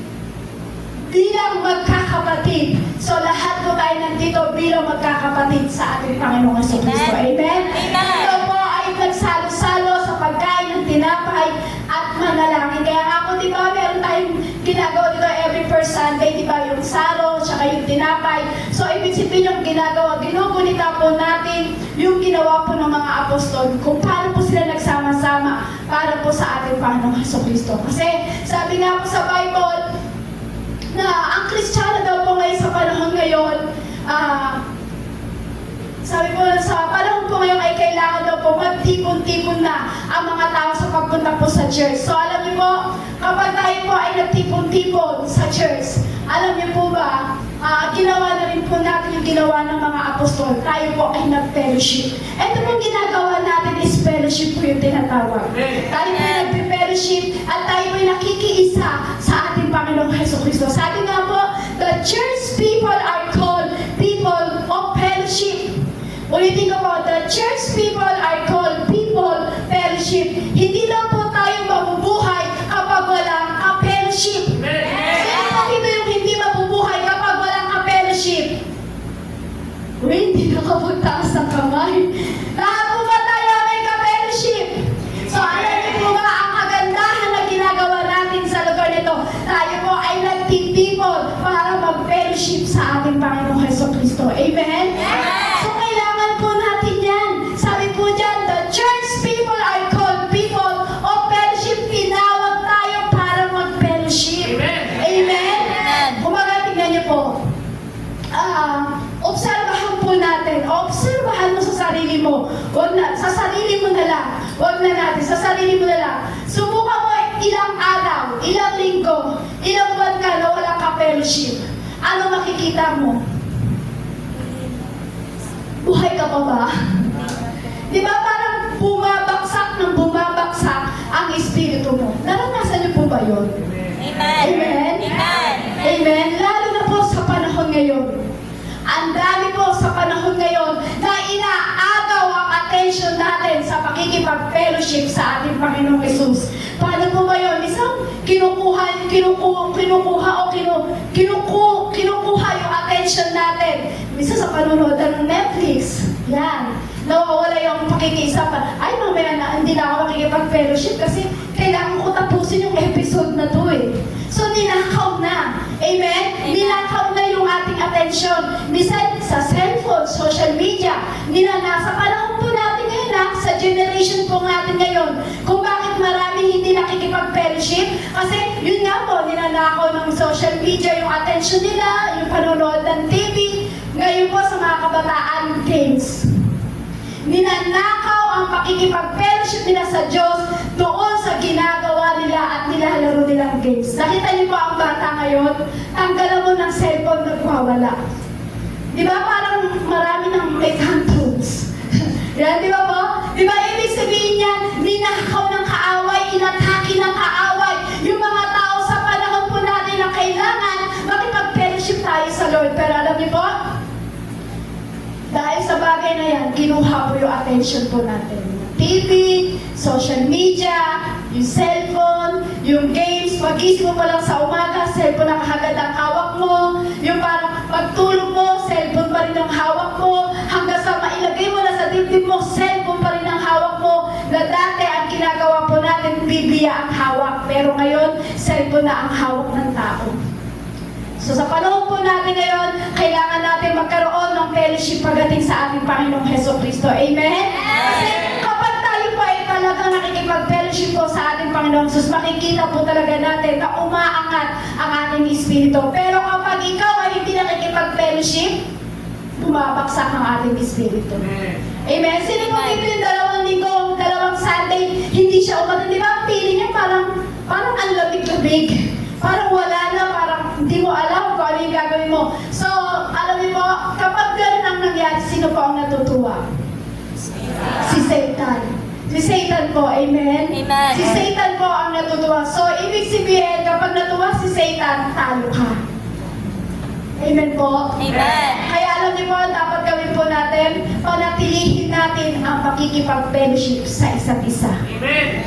S1: Bilang magkakapatid. So lahat po tayo nandito bilang magkakapatid sa ating Panginoong Jesucristo. Amen? Ito po ay nagsalo-salo sa pagkain ng tinapay at manalangin. Kaya nga po, di ba, meron tayong ginagawa dito every first Sunday, di ba, yung salo, tsaka yung tinapay. So, ibig sabihin yung ginagawa, ginugunita po natin yung ginawa po ng mga apostol, kung paano po sila nagsama-sama para po sa ating Panginoong Jesucristo. Kasi, sabi nga po sa Bible, na ang Kristiyano daw po ngayon sa panahon ngayon, sabi po sa panahon po ngayon ay kailangan daw po magtipon-tipon na ang mga tao sa pagpunta po sa church. So alam niyo po, kapag tayo po ay nagtipon-tipon sa church, alam niyo po ba, ginawa na rin po natin yung ginawa ng mga apostol. Tayo po ay nag-fellowship. Ito pong ginagawa natin is fellowship po yung tinatawag. Tayo po ay nag-fellowship at tayo po ay nakikiisa sa ating Panginoong Jesucristo. Sabi nga po, the church people are called people of fellowship. Ulitin ko po, the church people are called people fellowship. Hindi lang po tayo mabubuhay kapag walang ka-fellowship. Sino po dito yung hindi mabubuhay kapag walang ka-fellowship? Uy, hindi nakapagtaas ng kamay. Lahat po ba tayo may ka-fellowship? So, alam niyo po ba ang kagandahan na ginagawa natin sa lugar nito? Tayo po ay nagtitipon para mag-fellowship sa ating Panginoong Jesucristo. Amen? So, kailangan po natin yan. Sabi po dyan, the church people are called people of fellowship. Tinawag tayo para mag-fellowship. Amen? Kumaga, tingnan niyo po. Obserbahan po natin. Obserbahan mo sa sarili mo. Huwag na, sa sarili mo na lang. Huwag na natin, sa sarili mo na lang. Subukan mo ilang araw, ilang linggo, ilang buwan ka na wala ka fellowship. Ano makikita mo? Buhay ka pa ba? Di ba parang bumabaksak ng bumabaksak ang espiritu mo? Naranasan niyo po ba yun? Amen? Amen? Lalo na po sa panahon ngayon. Ang dami po sa panahon ngayon na inaagaw ang attention natin sa pakikipag-fellowship sa ating Panginoong Jesus. Paano po ba yun? Isang kinukuha yung attention natin. Minsan sa panonood ng Netflix. Yan. Nawawala yung pakikisapan. Ay, mamaya na, hindi na ako makikipag-fellowship kasi kailangan ko tapusin yung episode na to eh. So, ninakaw na. Amen? Ninakaw na yung ating attention. Minsan, sa cellphone, social media, nasa panahon po natin ngayon, sa generation po natin ngayon, kung bakit marami hindi nakikipag-fellowship, kasi yun nga po, ninanakaw ng social media yung attention nila, yung panonood ng TV, ngayon po sa mga kabataan, games. Ninanakaw ang pakikipag-fellowship nila sa Diyos doon sa ginagawa nila at nilalaro nilang games. Nakita niyo po ang bata ngayon, tanggalan mo ng cellphone, nagwawala. Di ba parang marami ng may tantrums? Yan, di ba po? Di ba ibig sabihin niya, ninakaw ng kaaway, inatake ng kaaway, yung mga tao sa panahon po natin na kailangan makipag-fellowship tayo sa Lord. Pero alam niyo po, dahil sa bagay na yan, kinuha po yung attention po natin. TV, social media, yung cellphone, yung games, pag-isip mo pa lang sa umaga, cellphone ang hagad ang hawak mo, yung parang pagtulog mo, cellphone pa rin ang hawak mo, hanggang sa mailagay mo na sa dibdib mo, cellphone pa rin ang hawak mo, po na ang hawak ng tao. So sa panahon po natin ngayon, kailangan natin magkaroon ng fellowship pagdating sa ating Panginoong Hesukristo. Amen? Kasi kapag tayo po ay talagang nakikipag-fellowship po sa ating Panginoong Jesus, makikita po talaga natin na umaangat ang ating espiritu. Pero kapag ikaw ay hindi nakikipag-fellowship, bumabaksak ang ating espiritu. Amen? Sino po dito yung dalawang linggo, dalawang Sunday, hindi siya umatin? Di ba? Feeling niya parang ang lamig-lamig. Parang wala na, parang hindi mo alam kung ano yung gagawin mo. So, alam niyo po, kapag ganun ang nangyari, sino po ang natutuwa? Si Satan. Si Satan po, amen?
S2: Amen.
S1: Si Satan po ang natutuwa. So, ibig sabihin, kapag natuwa si Satan, talo ka. Amen po?
S2: Amen.
S1: Kaya alam niyo po, dapat gawin po natin, panatilihin natin ang pakikipag-fellowship sa isa't isa.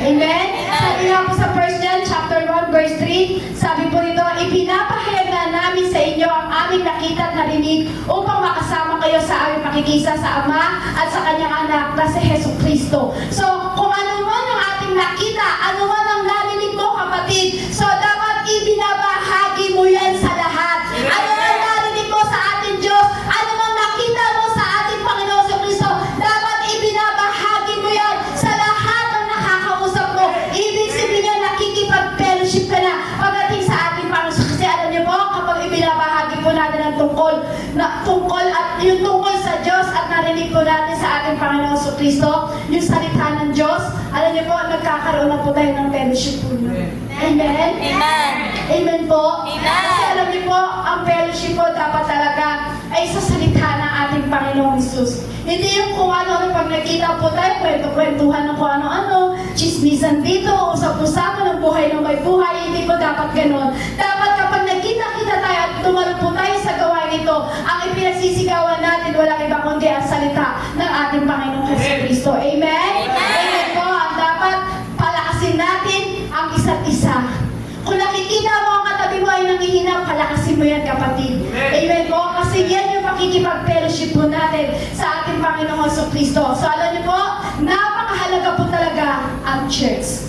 S1: Amen? Sabi nga po sa 1 John chapter 1 verse 3, sabi po dito, ipinapahayag na namin sa inyo ang aming nakita at narinig upang makasama kayo sa aming pakikisa sa Ama at sa Kanyang anak na si Hesukristo. So, kung ano man ang ating nakita, ano man ang narinig mo kapatid, so dapat ibinabahagi mo yan sa lahat. Ano man narinig mo sa ating Diyos, ano man nakita mo sa ating Panginoon sa Kristo, dapat ibinabahagi mo yan sa lahat ng nakakausap mo. Ibig sabihin nakikipag-fellowship ka na pagdating sa ating Panginoon. Kasi alam niyo po, kapag ibinabahagi po natin ang tungkol at yung tungkol sa Diyos at narinig po natin sa ating Panginoon sa Kristo, yung salita ng Diyos, alam niyo po, nagkakaroon na po tayo ng fellowship po niyo. Amen?
S2: Amen.
S1: Amen po?
S2: Amen.
S1: Kasi alam niyo po, ang fellowship po dapat talaga ay sa salita ng ating Panginoong Hesus. Hindi yung kung ano-ano, pag nakita po tayo, kwento-kwentuhan ng kung ano-ano, chismisan dito, usap-usapan ng buhay ng may buhay, hindi po dapat ganon. Dapat kapag nagkita-kita tayo at tumalo po tayo sa gawain ito, ang ipinagsisigawan natin, walang iba kundi ang salita ng ating Panginoong Jesucristo. Amen? Amen po, ang dapat palakasin natin ang isa't isa. Kung nakikita mo ang katabi mo ay nanghihina, palakasin mo yan, kapatid. Amen po? Kasi yan yung makikipag-fellowship po natin sa ating Panginoong Jesucristo. So alam niyo po, napakahalaga po talaga ang church.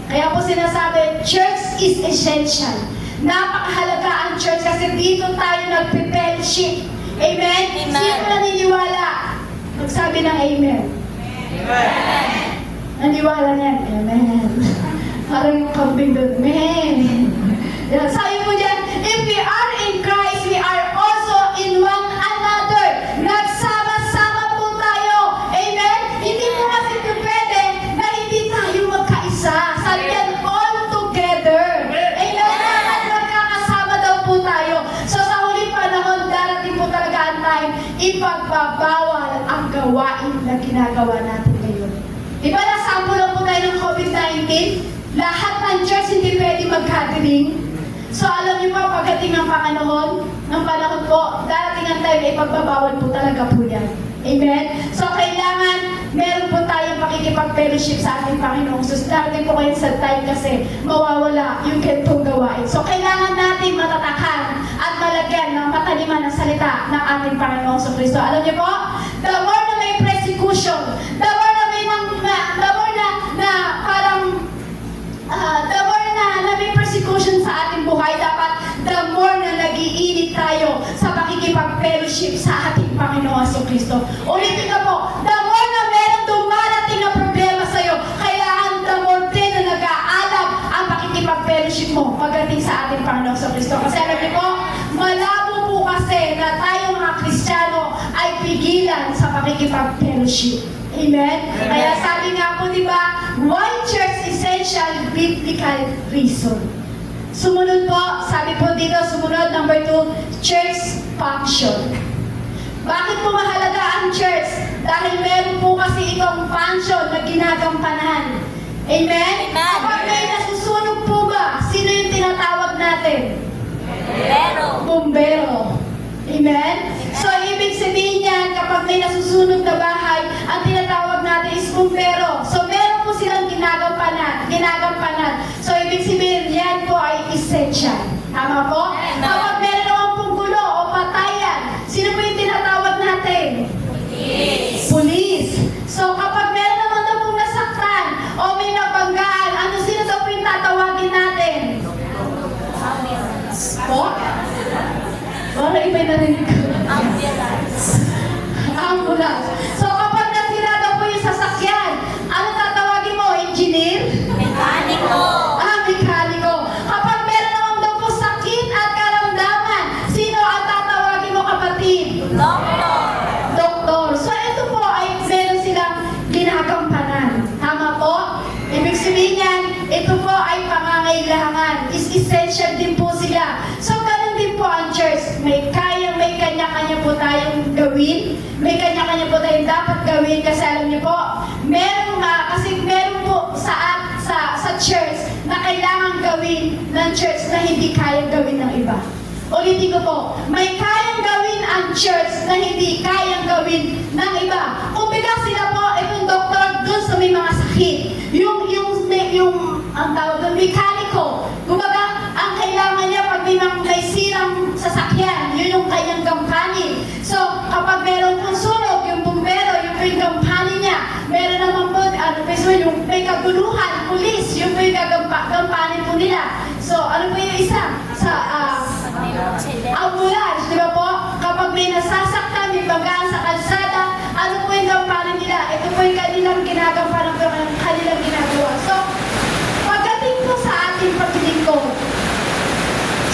S1: Kaya po sinasabi, church is essential. Napakahalaga ang church kasi dito tayo nagpe-fellowship. Amen?
S2: Amen.
S1: Sino naniniwala? Magsabi ng amen. Naniwala niyan. Amen. Parang yung kambing doon. Amen. Yan. Sabi po dyan, if we are in Christ, we are also in one another. Nagsama-sama po tayo. Amen? Hindi po kasi pwede na hindi tayo magkaisa. Sabi yan, all together. Amen? At magkakasama daw po tayo. So sa huling panahon, darating po talaga ang time, ipagbabawal ang gawain na ginagawa natin ngayon. Diba nasample lang po tayo ng COVID-19? Lahat ng church hindi pwede mag-gathering. So alam niyo po, pagdating ng panahon po, darating ang time ay pagbabawal po talaga po yan. Amen? So kailangan meron po tayong makikipag-fellowship sa ating Panginoong Jesus. Darating po kayo sa time kasi mawawala yung ganitong gawain. So kailangan natin matatakan at malagyan ng mataliman ng salita ng ating Panginoong Kristo. Alam niyo po, the more na may persecution, the more na may the more na may persecution sa ating buhay, dapat the more na nag-iinit tayo sa pakikipag-fellowship sa ating Panginoon Kristo. Ulitin ka po, the more na meron dumarating na problema sa'yo, kailangan the more din na nag-aalab ang pakikipag-fellowship mo pagdating sa ating Panginoon Kristo. Kasi alam niyo po, malabo po kasi na tayo mga Kristiyano ay pigilan sa pakikipag-fellowship. Amen? Kaya sabi nga po, di ba, why church essential biblical reason. Sumunod po, sabi po dito, sumunod, number 2, church function. Bakit po mahalaga ang church? Dahil meron po kasi itong function na ginagampanan. Amen?
S2: Amen.
S1: Kapag may nasusunog po ba, sino yung tinatawag natin? Bumbero. Amen? So, ibig sabihin yan, kapag may nasusunog na bahay, ang tinatawag natin is bumbero. So, meron po silang ginagampanan. So, ibig sabihin, yan po ay essential. Tama po?
S2: Amen.
S1: Kapag meron naman pong gulo o patayan, sino po yung tinatawag natin? Police. So, kapag meron naman na pong nasaktan o may nabanggaan, sino daw po yung tatawagin natin? Po? Wala iba yung narinig ko. Ambulance. So kapag nasira daw po yung sasakyan, ano tatawagin mo? Engineer?
S2: Mekaniko.
S1: Mekaniko. Kapag meron naman daw po sakit at karamdaman, sino ang tatawagin mo, kapatid?
S2: Doktor.
S1: Doktor. So ito po ay meron silang ginagampanan. Tama po? Ibig sabihin yan, ito po ay pangangailangan. Is essential din po sila. So ganun din po ang church. May kanya-kanya po tayong gawin. May kanya-kanya po tayong dapat gawin. Kasi alam niyo po, kasi meron po sa church na kailangan gawin ng church na hindi kayang gawin ng iba. Ulitin ko po, may kayang gawin ang church na hindi kayang gawin ng iba. Kung bigla sila po, itong doktor dun sa may mga sakit. Ang tawag doon, mekaniko. Kumbaga, ang kailangan niya pag may sirang sasakyan, yun yung kanyang gampanin. So, kapag meron pong sunog, yung bumbero, yung po yung gampanin niya. Meron naman po, yung may kaguluhan, pulis, yung po yung gampanin po nila. So, ano po yung isa? Ambulance, di ba po? Kapag may nasasaktan, may bagaan sa kalsada, ano po yung gampanin nila? Ito po yung kanilang ginagampanan, kanilang ginagawa. So, pagdating po sa ating paglingkod,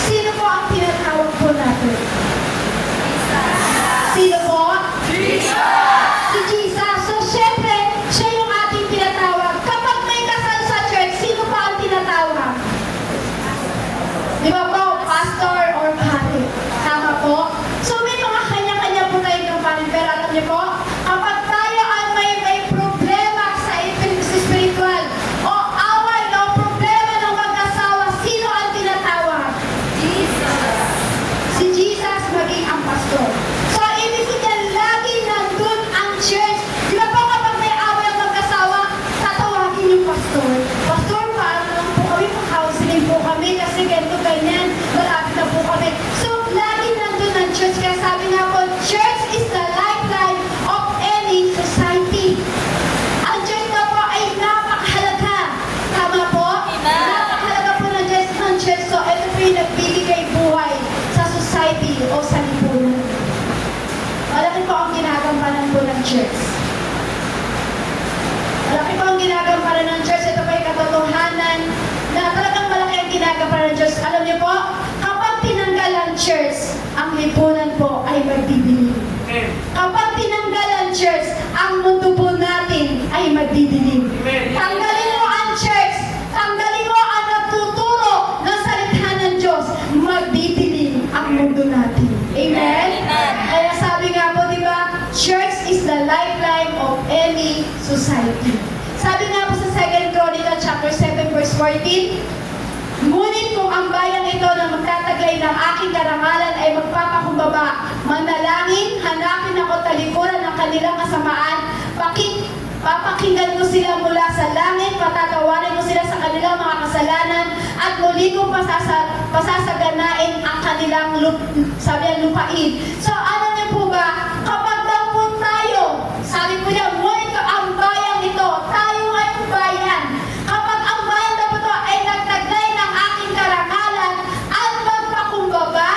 S1: sino po ang tinatawag po natin? Sino po?
S2: Jesus.
S1: Si Jesus. So, syempre, siya yung ating tinatawag. Kapag may kasal sa church, sino po ang tinatawag? Di ba po? Pastor or pare. Tama po? So, may mga kanya-kanya po tayong gampanin. Pero alam niyo po, kapag tayo ay may problema sa spiritual o away o problema ng mag-asawa, sino ang tinatawag?
S2: Jesus.
S1: Si Jesus maging ang pastor. So, ibig sabihin, lagi nandun ang church. Di ba po kapag may away ang mag-asawa, tatawagin yung pastor. Pastor, paano lang po kami? Pa-counseling po kami kasi ganito, ganyan. Malapit na po kami. So, lagi nandun ang church. Kaya sabi nga po, church is the lifeline of any society. Ang church na po ay napakahalaga. Tama po?
S2: Amen.
S1: Napakahalaga po ng church. So, ito po yung nagbibigay buhay sa society o sa lipunan. Malaki po ang ginagampanan po ng church. Malaki po ang ginagampanan ng church. Ito po yung katotohanan na talagang malaki ang ginagampanan ng church. Alam niyo po, kapag tinanggal ang church, ang lipunan po ay magdidilim. Kapag tinanggal ang church, ang mundo po natin ay magdidilim. Tanggalin mo ang church, tanggalin mo ang nagtuturo ng salita ng Diyos, magdidilim ang mundo natin. Amen?
S2: Amen.
S1: Kaya sabi nga po, di ba, church is the lifeline of any society. Sabi nga po sa 2 Chronicle chapter 7 verse 14, ngunit kung ang bayang ito na magtataglay ng aking karangalan ay magpapakumbaba, manalangin, hanapin ako talikuran ng kanilang kasamaan, papakinggan ko sila mula sa langit, patatawarin ko sila sa kanilang mga kasalanan, at muli kong pasasaganain ang kanilang lupain. So, ano niyo po ba? Kapag daw po tayo, sabi po niya, ngunit ang bayang ito, tayo ngayong bayan, kapag ang bayan daw po ito ay nagtaglay ng aking karangalan at magpakumbaba,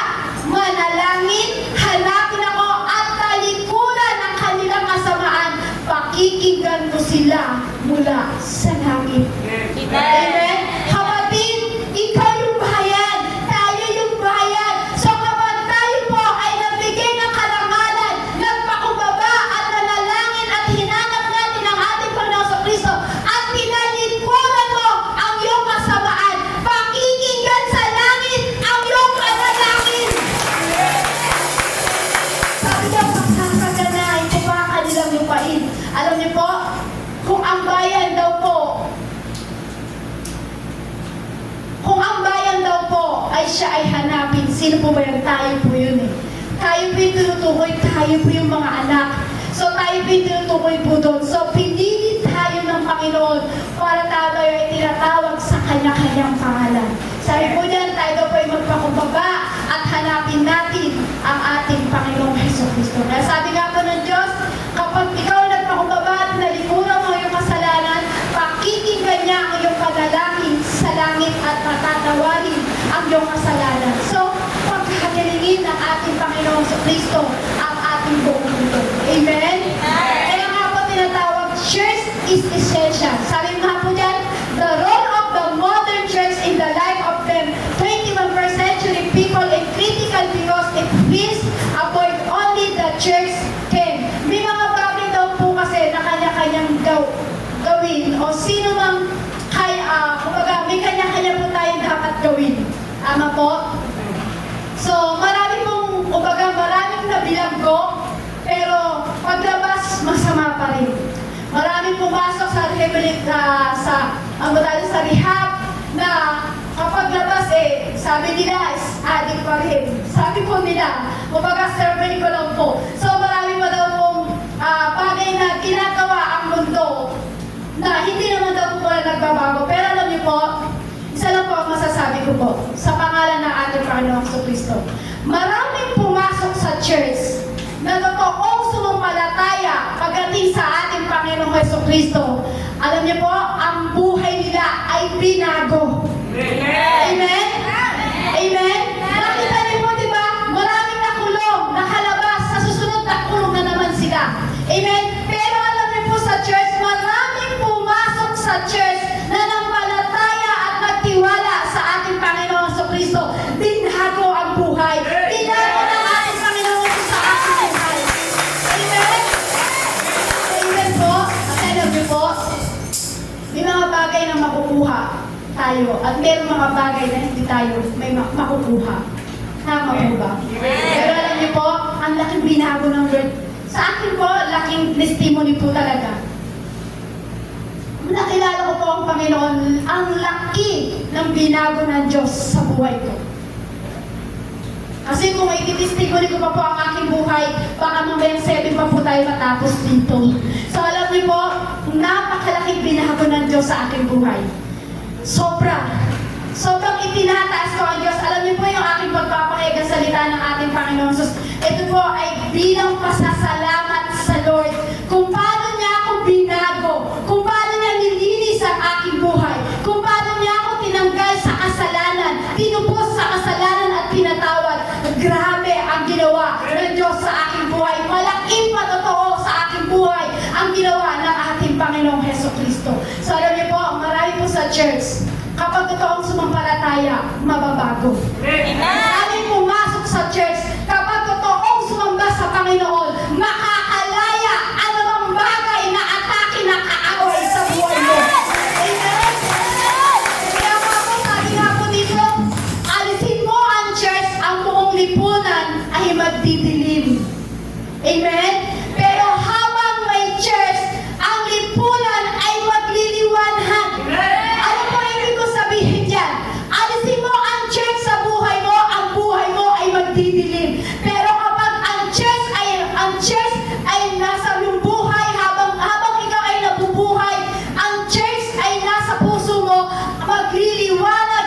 S1: manalangin, hanapin ako at talikuran ng kanilang kasamaan, pakikinggan ko sila mula sa langit.
S2: Amen.
S1: Amen? Kapatid, ikaw yung bayan, tayo yung bayan. So kapag tayo po ay nagbigay ng karangalan, nagpakumbaba at nanalangin at hinanap natin ang ating Panginoon sa Kristo at tinalikuran mo ang iyong kasamaan, pakikinggan sa langit ang iyong panalangin. Sabi niya, pagsasaganahin ko pa ang kanilang lupain. Alam niyo po, kung ang bayan daw po ay siya ay hanapin, sino po ba yan? Tayo po yun eh. Tayo po yung tinutukoy, tayo po yung mga anak. So tayo po yung tinutukoy po doon. So pinili tayo ng Panginoon para tayo ay tinatawag sa kanya-kanyang pangalan. Sabi po niyan, tayo daw po ay magpakumbaba at hanapin natin ang ating Panginoong Jesucristo. Kaya sabi nga po ng Diyos, kapag ikaw nagpakumbaba at nalikuran mo yung kasalanan, pakikinggan niya ang iyong panalangin sa langit at matatawarin ang iyong kasalanan. So, Sabi nga po dyan, the role of the modern church in the life of the 21st century people is critical because it feels avoid only the church can. May mga bagay daw po kasi na kanya-kanyang gawin o sino mang kumbaga, may kanya-kanya po tayong dapat gawin. Tama po? So, maraming nabilang ko, pero paglabas, masama pa rin. Maraming pumasok sa sa rehab na kapag labas sabi nila, addict pa rin. Sabi po nila, kumbaga survey ko lang po. So, marami pa daw pong bagay na ginagawa ang mundo na hindi naman daw po pala nagbabago. Pero alam niyo po, isa lang po ang masasabi ko po sa pangalan ng ating Panginoong Kristo. Maraming pumasok sa church na totoong sumampalataya pagdating sa ating Panginoong Kristo. Alam niyo po, ang buhay nila ay binago. Amen? Amen? Nakita niyo po, di ba? Maraming nakulong, nakalabas, sa susunod nakulong na naman sila. Amen? Pero alam niyo po sa church, maraming pumasok sa church na nampalataya at nagtiwala sa ating Panginoong Kristo. Binago ang buhay. Binago ng ating Panginoon sa ating buhay. Amen? Amen po. At alam niyo po, may mga bagay na makukuha tayo at mayroong mga bagay na hindi tayo may makukuha. Tama po ba? Pero alam niyo po, ang laking binago ng Lord. Sa akin po, laking testimony po talaga. Nakilala ko po ang Panginoon, ang laki ng binago ng Diyos sa buhay ko. Kasi kung ititestimony ko pa po ang aking buhay, baka mamayang 7 pa po tayo matapos dito. So alam niyo po, napakalaking binago ng Diyos sa aking buhay. Sobrang itinataas ko ang Diyos. Alam niyo po yung aking pagpapakinig sa salita ng ating Panginoon Jesus. Ito po ay bilang pasasalamat sa Lord. Kung paano niya ako binago, kung paano niya nilinis ang aking buhay, kung paano niya ako tinanggal sa kasalanan, tinupos sa kasalanan at pinatawad. Grabe ang ginawa ng Diyos sa aking buhay. Malaking patotoo sa aking buhay ang ginawa ng ating Panginoong Heso Kristo. So alam niyo po, marami po sa church, kapag totoong sumampalataya, mababago. Maraming pumasok sa church, kapag totoong sumamba sa Panginoon, makakalaya ang namang bagay na atake na kaaway sa buhay mo. Amen? Kaya nga po, sabi nga po dito, alisin mo ang church, ang buong lipunan ay magdidilim. Amen? Pero habang may church, ang lipunan ay magliliwanag. Ano po ibig ko sabihin dyan? Alisin mo ang church sa buhay mo, ang buhay mo ay magdidilim. Pero kapag ang church ay nasa iyong buhay, habang ikaw ay nabubuhay, ang church ay nasa puso mo, magliliwanag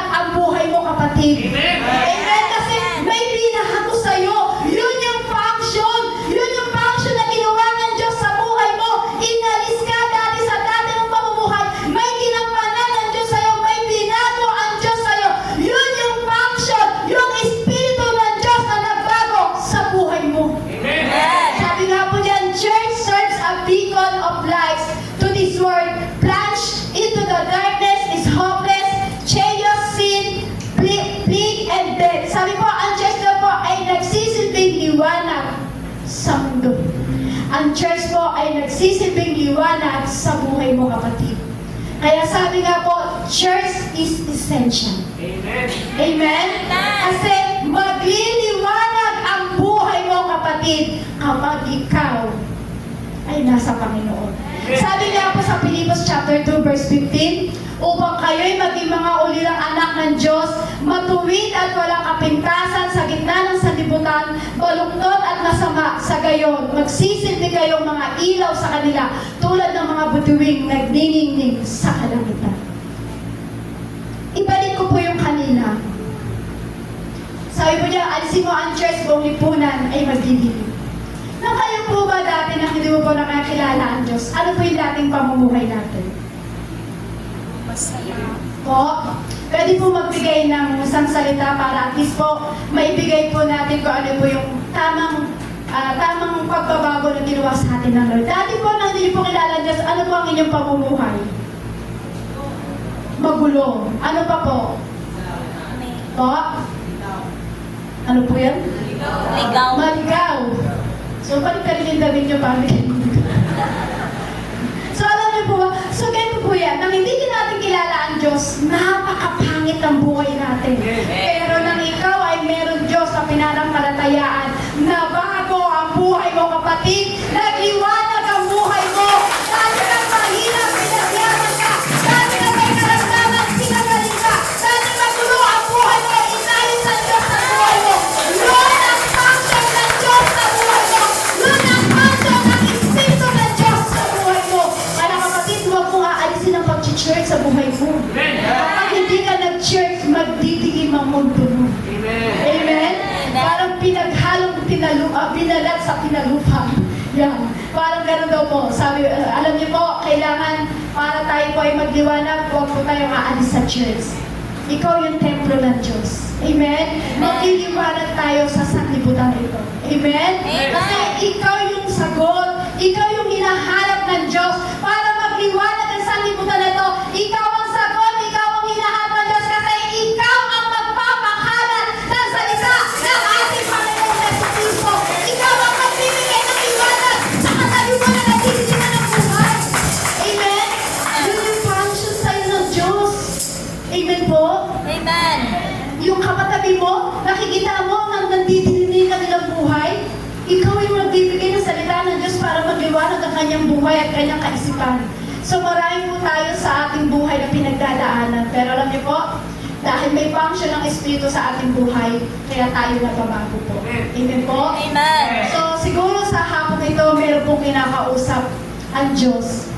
S1: ang buhay mo, kapatid. Amen? Kasi may binago sa'yo. Yun yung function na ginawa ng Diyos sa buhay mo. Inalis ka dati sa dati mong pamumuhay. May ginampanan ng Diyos sa'yo. May binago ang Diyos sa'yo. Yun yung function, yung Espiritu ng Diyos na nagbago sa buhay mo. Sabi nga po dyan, church serves a beacon of light to this world. Plunged into the darkness is hopeless, chaos, sin, plague, and death. Sabi po, ang church na po ay nagsisilbing liwanag sa mundo. Ang church po ay nagsisilbing liwanag sa buhay mo, kapatid. Kaya sabi nga po, church is essential. Amen? Kasi magliliwanag ang buhay mo, kapatid, kapag ikaw ay nasa Panginoon. Sabi nga po sa Pilipos chapter 2 verse 15, upang kayo'y maging mga ulirang anak ng Diyos, matuwid at walang kapintasan sa gitna ng sanlibutan, baluktot at masama. Sa gayon, magsisilbi kayong mga ilaw sa kanila, tulad ng mga butuwing nagniningning sa kalangitan. Ibalik ko po yung kanina. Sabi po niya, alisin mo ang church, buong lipunan ay magdidilim. Nang kayo po ba dati na hindi mo po nakakilala ang Diyos? Ano po yung dating pamumuhay natin? Po, pwede po magbigay ng isang salita para at least po maibigay po natin kung ano po yung tamang tamang pagbabago na ginawa sa atin ng Lord. Dati po, nang hindi po kilala ang Diyos, ano po ang inyong pamumuhay? Magulo. Ano pa po? Po? Ano po yan?
S2: Ligaw.
S1: Maligaw. So, balik ka rin yung damit nyo, pamilya. So, alam niyo po ba? So, ganito po yan. Nang hindi natin kilala ang Diyos, napakapangit ang buhay natin. Pero nang ikaw ay meron Diyos na pinanampalatayaan, na bago ang buhay mo, kapatid, nagliwanag ang buhay mo. Dati kang mahirap, pinagyaman ka. Dati kang may karamdaman, pinagaling ka. Dati magulo ang buhay mo, inalis ang Diyos sa buhay mo. Yun ang function ng Diyos sa buhay mo. Yun ang function ng Espiritu ng Diyos sa buhay mo. Kaya kapatid, huwag mong aalisin ang pag-church sa buhay mo. Kapag hindi ka nag-church, magdidigim ang mundo mo. Amen? Parang binalat sa pinalupa. Yan. Parang gano'n daw po. Sabi, alam niyo po, kailangan para tayo po ay magliwanag, huwag po tayong aalis sa church. Ikaw yung templo ng Diyos. Amen? Magliliwanag tayo sa sanlibutan ito. Amen? Kasi ikaw yung sagot. Ikaw yung hinahanap ng Diyos para magliwanag ang sanlibutan ito. Ikaw ang sagot. Ikaw ang hinahanap ng Diyos kasi ikaw ang magpapakalat ng salita ng ating Panginoon Jesucristo. Ikaw ang magbibigay ng liwanag sa kataliwan na nagtitiliman ng buhay. Amen? Yun yung function sa'yo ng Diyos. Amen po?
S2: Amen.
S1: Yung kapatabi mo, nakikita mo nang nanditinin ka nilang buhay, ikaw yung magbibigay ng salita ng Diyos para magliwanag ang kanyang buhay at kanyang kaisipan. So marami po tayo sa ating buhay na pinagdadaanan. Pero alam niyo po, dahil may function ng Espiritu sa ating buhay, kaya tayo nababago po. Amen po?
S2: Amen.
S1: So siguro sa hapon ito, meron pong kinakausap ang Diyos.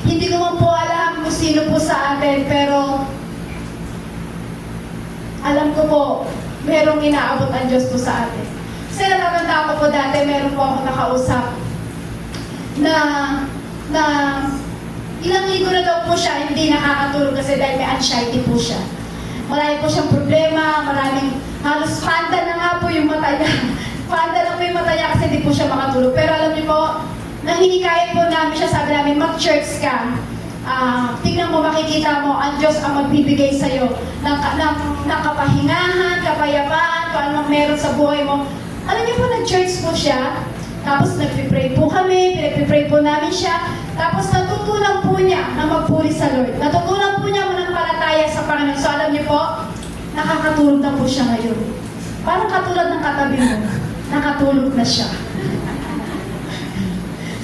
S1: Hindi ko man po alam kung sino po sa atin, pero alam ko po, merong inaabot ang Diyos po sa atin. Kasi natatanda ko po dati, meron po ako nakausap na ilang linggo na daw po siya hindi nakakatulog kasi dahil may anxiety po siya. Marami po siyang problema, halos panda na nga po yung mata niya. Panda na po yung mata niya kasi hindi po siya makatulog. Pero alam niyo po, nang hinikayat po namin siya, sabi namin, mag-church ka. Tingnan mo, makikita mo, ang Diyos ang magbibigay sa'yo ng kapahingahan, kapayapaan, kung anong meron sa buhay mo. Alam niyo po, nag-church po siya, tapos nagpipray po kami, pinagpipray po namin siya, tapos natutunan po niya na magpuri sa Lord. Natutunan po niya manampalataya sa Panginoon. So alam niyo po, nakakatulog na po siya ngayon. Parang katulad ng katabi mo, nakatulog na siya.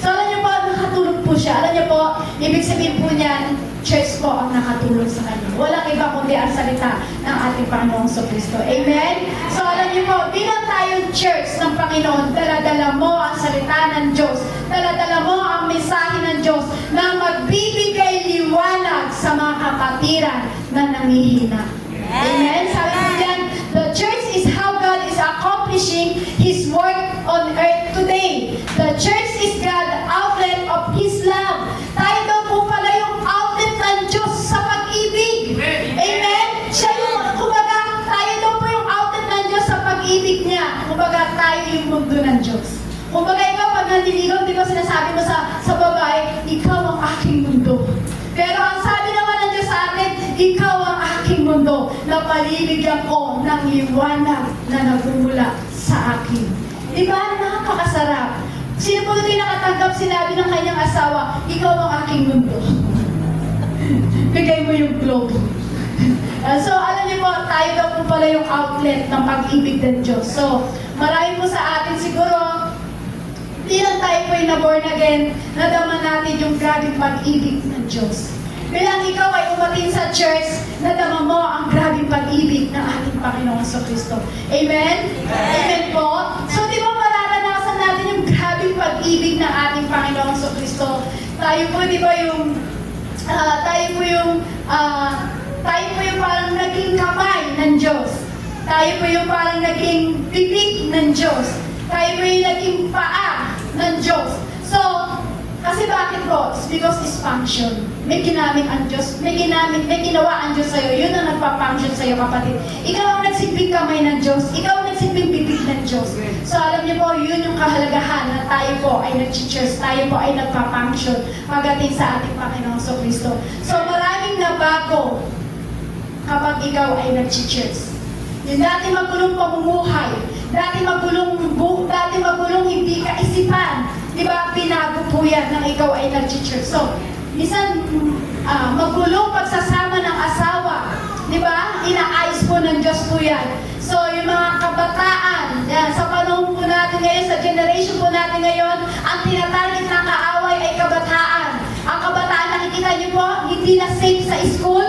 S1: So alam niyo po, nakatulog po siya. Alam niyo po, ibig sabihin po niyan, church po ang nakatulog sa kanya. Walang iba kundi ang salita ng ating Panginoong Kristo. Amen? So alam niyo po, bilang tayong church ng Panginoon, daladala mo ang salita ng Diyos. Daladala mo ang mensahe ng Diyos na magbibigay liwanag sa mga kapatiran na nangihina. Amen? Sabi po diyan, the church is how God is accomplishing His work on earth today. The church is God's outlet of His love. Tayo daw po pala yung outlet ng Diyos sa pag-ibig. Amen? Siya yung, kumbaga, tayo daw po yung outlet ng Diyos sa pag-ibig niya. Kumbaga, tayo yung mundo ng Diyos. Kumbaga, ikaw pag nandiligaw, di ba sinasabi mo sa babae, ikaw ang aking mundo. Pero ang sabi naman ng Diyos sa atin, ikaw ang aking mundo na palibigyan ko ng liwanag na nagmumula sa akin. Di ba? Nakakasarap. Sino po hindi nakatanggap, sinabi ng kanyang asawa, ikaw ang aking mundo. Bigay mo yung globe. So, alam niyo po, tayo daw po pala yung outlet ng pag-ibig ng Diyos. So, marami po sa atin siguro, hindi lang tayo po yung na-born again, nadama natin yung grabing pag-ibig ng Diyos. Bilang ikaw ay umatin sa church, nadama mo ang grabing pag-ibig ng ating Panginoong Kristo. Amen? Amen po? So, di ba mararanasan natin yung grabing pag-ibig ng ating Panginoong Kristo? Tayo po, di ba yung tayo po yung parang naging kamay ng Diyos. Tayo po yung parang naging bibig ng Diyos. Tayo po yung naging paa ng Diyos. So, kasi bakit po? It's because it's function. May ginamit ang Diyos. May ginawa ang Diyos sa'yo. Yun ang nagpa-function sa'yo, kapatid. Ikaw ang nagsilbing kamay ng Diyos. Ikaw ang nagsilbing bibig ng Diyos. So alam niyo po, yun yung kahalagahan na tayo po ay nag-church, tayo po ay nagpa-function pagdating sa ating Panginoong Kristo. So maraming nabago kapag ikaw ay nag-church. Yung dati magulong pamumuhay, dati magulong hindi kaisipan, di ba, binago po yan nang ikaw ay nag-church. So, minsan, magulong pagsasama ng asawa, di ba, inaayos po ng Diyos po yan. So, yung mga kabataan, yan, sa panahon po natin ngayon, sa generation po natin ngayon, ang tinatarget ng kaaway ay kabataan. Ang kabataan, nakikita niyo po, hindi na safe sa school,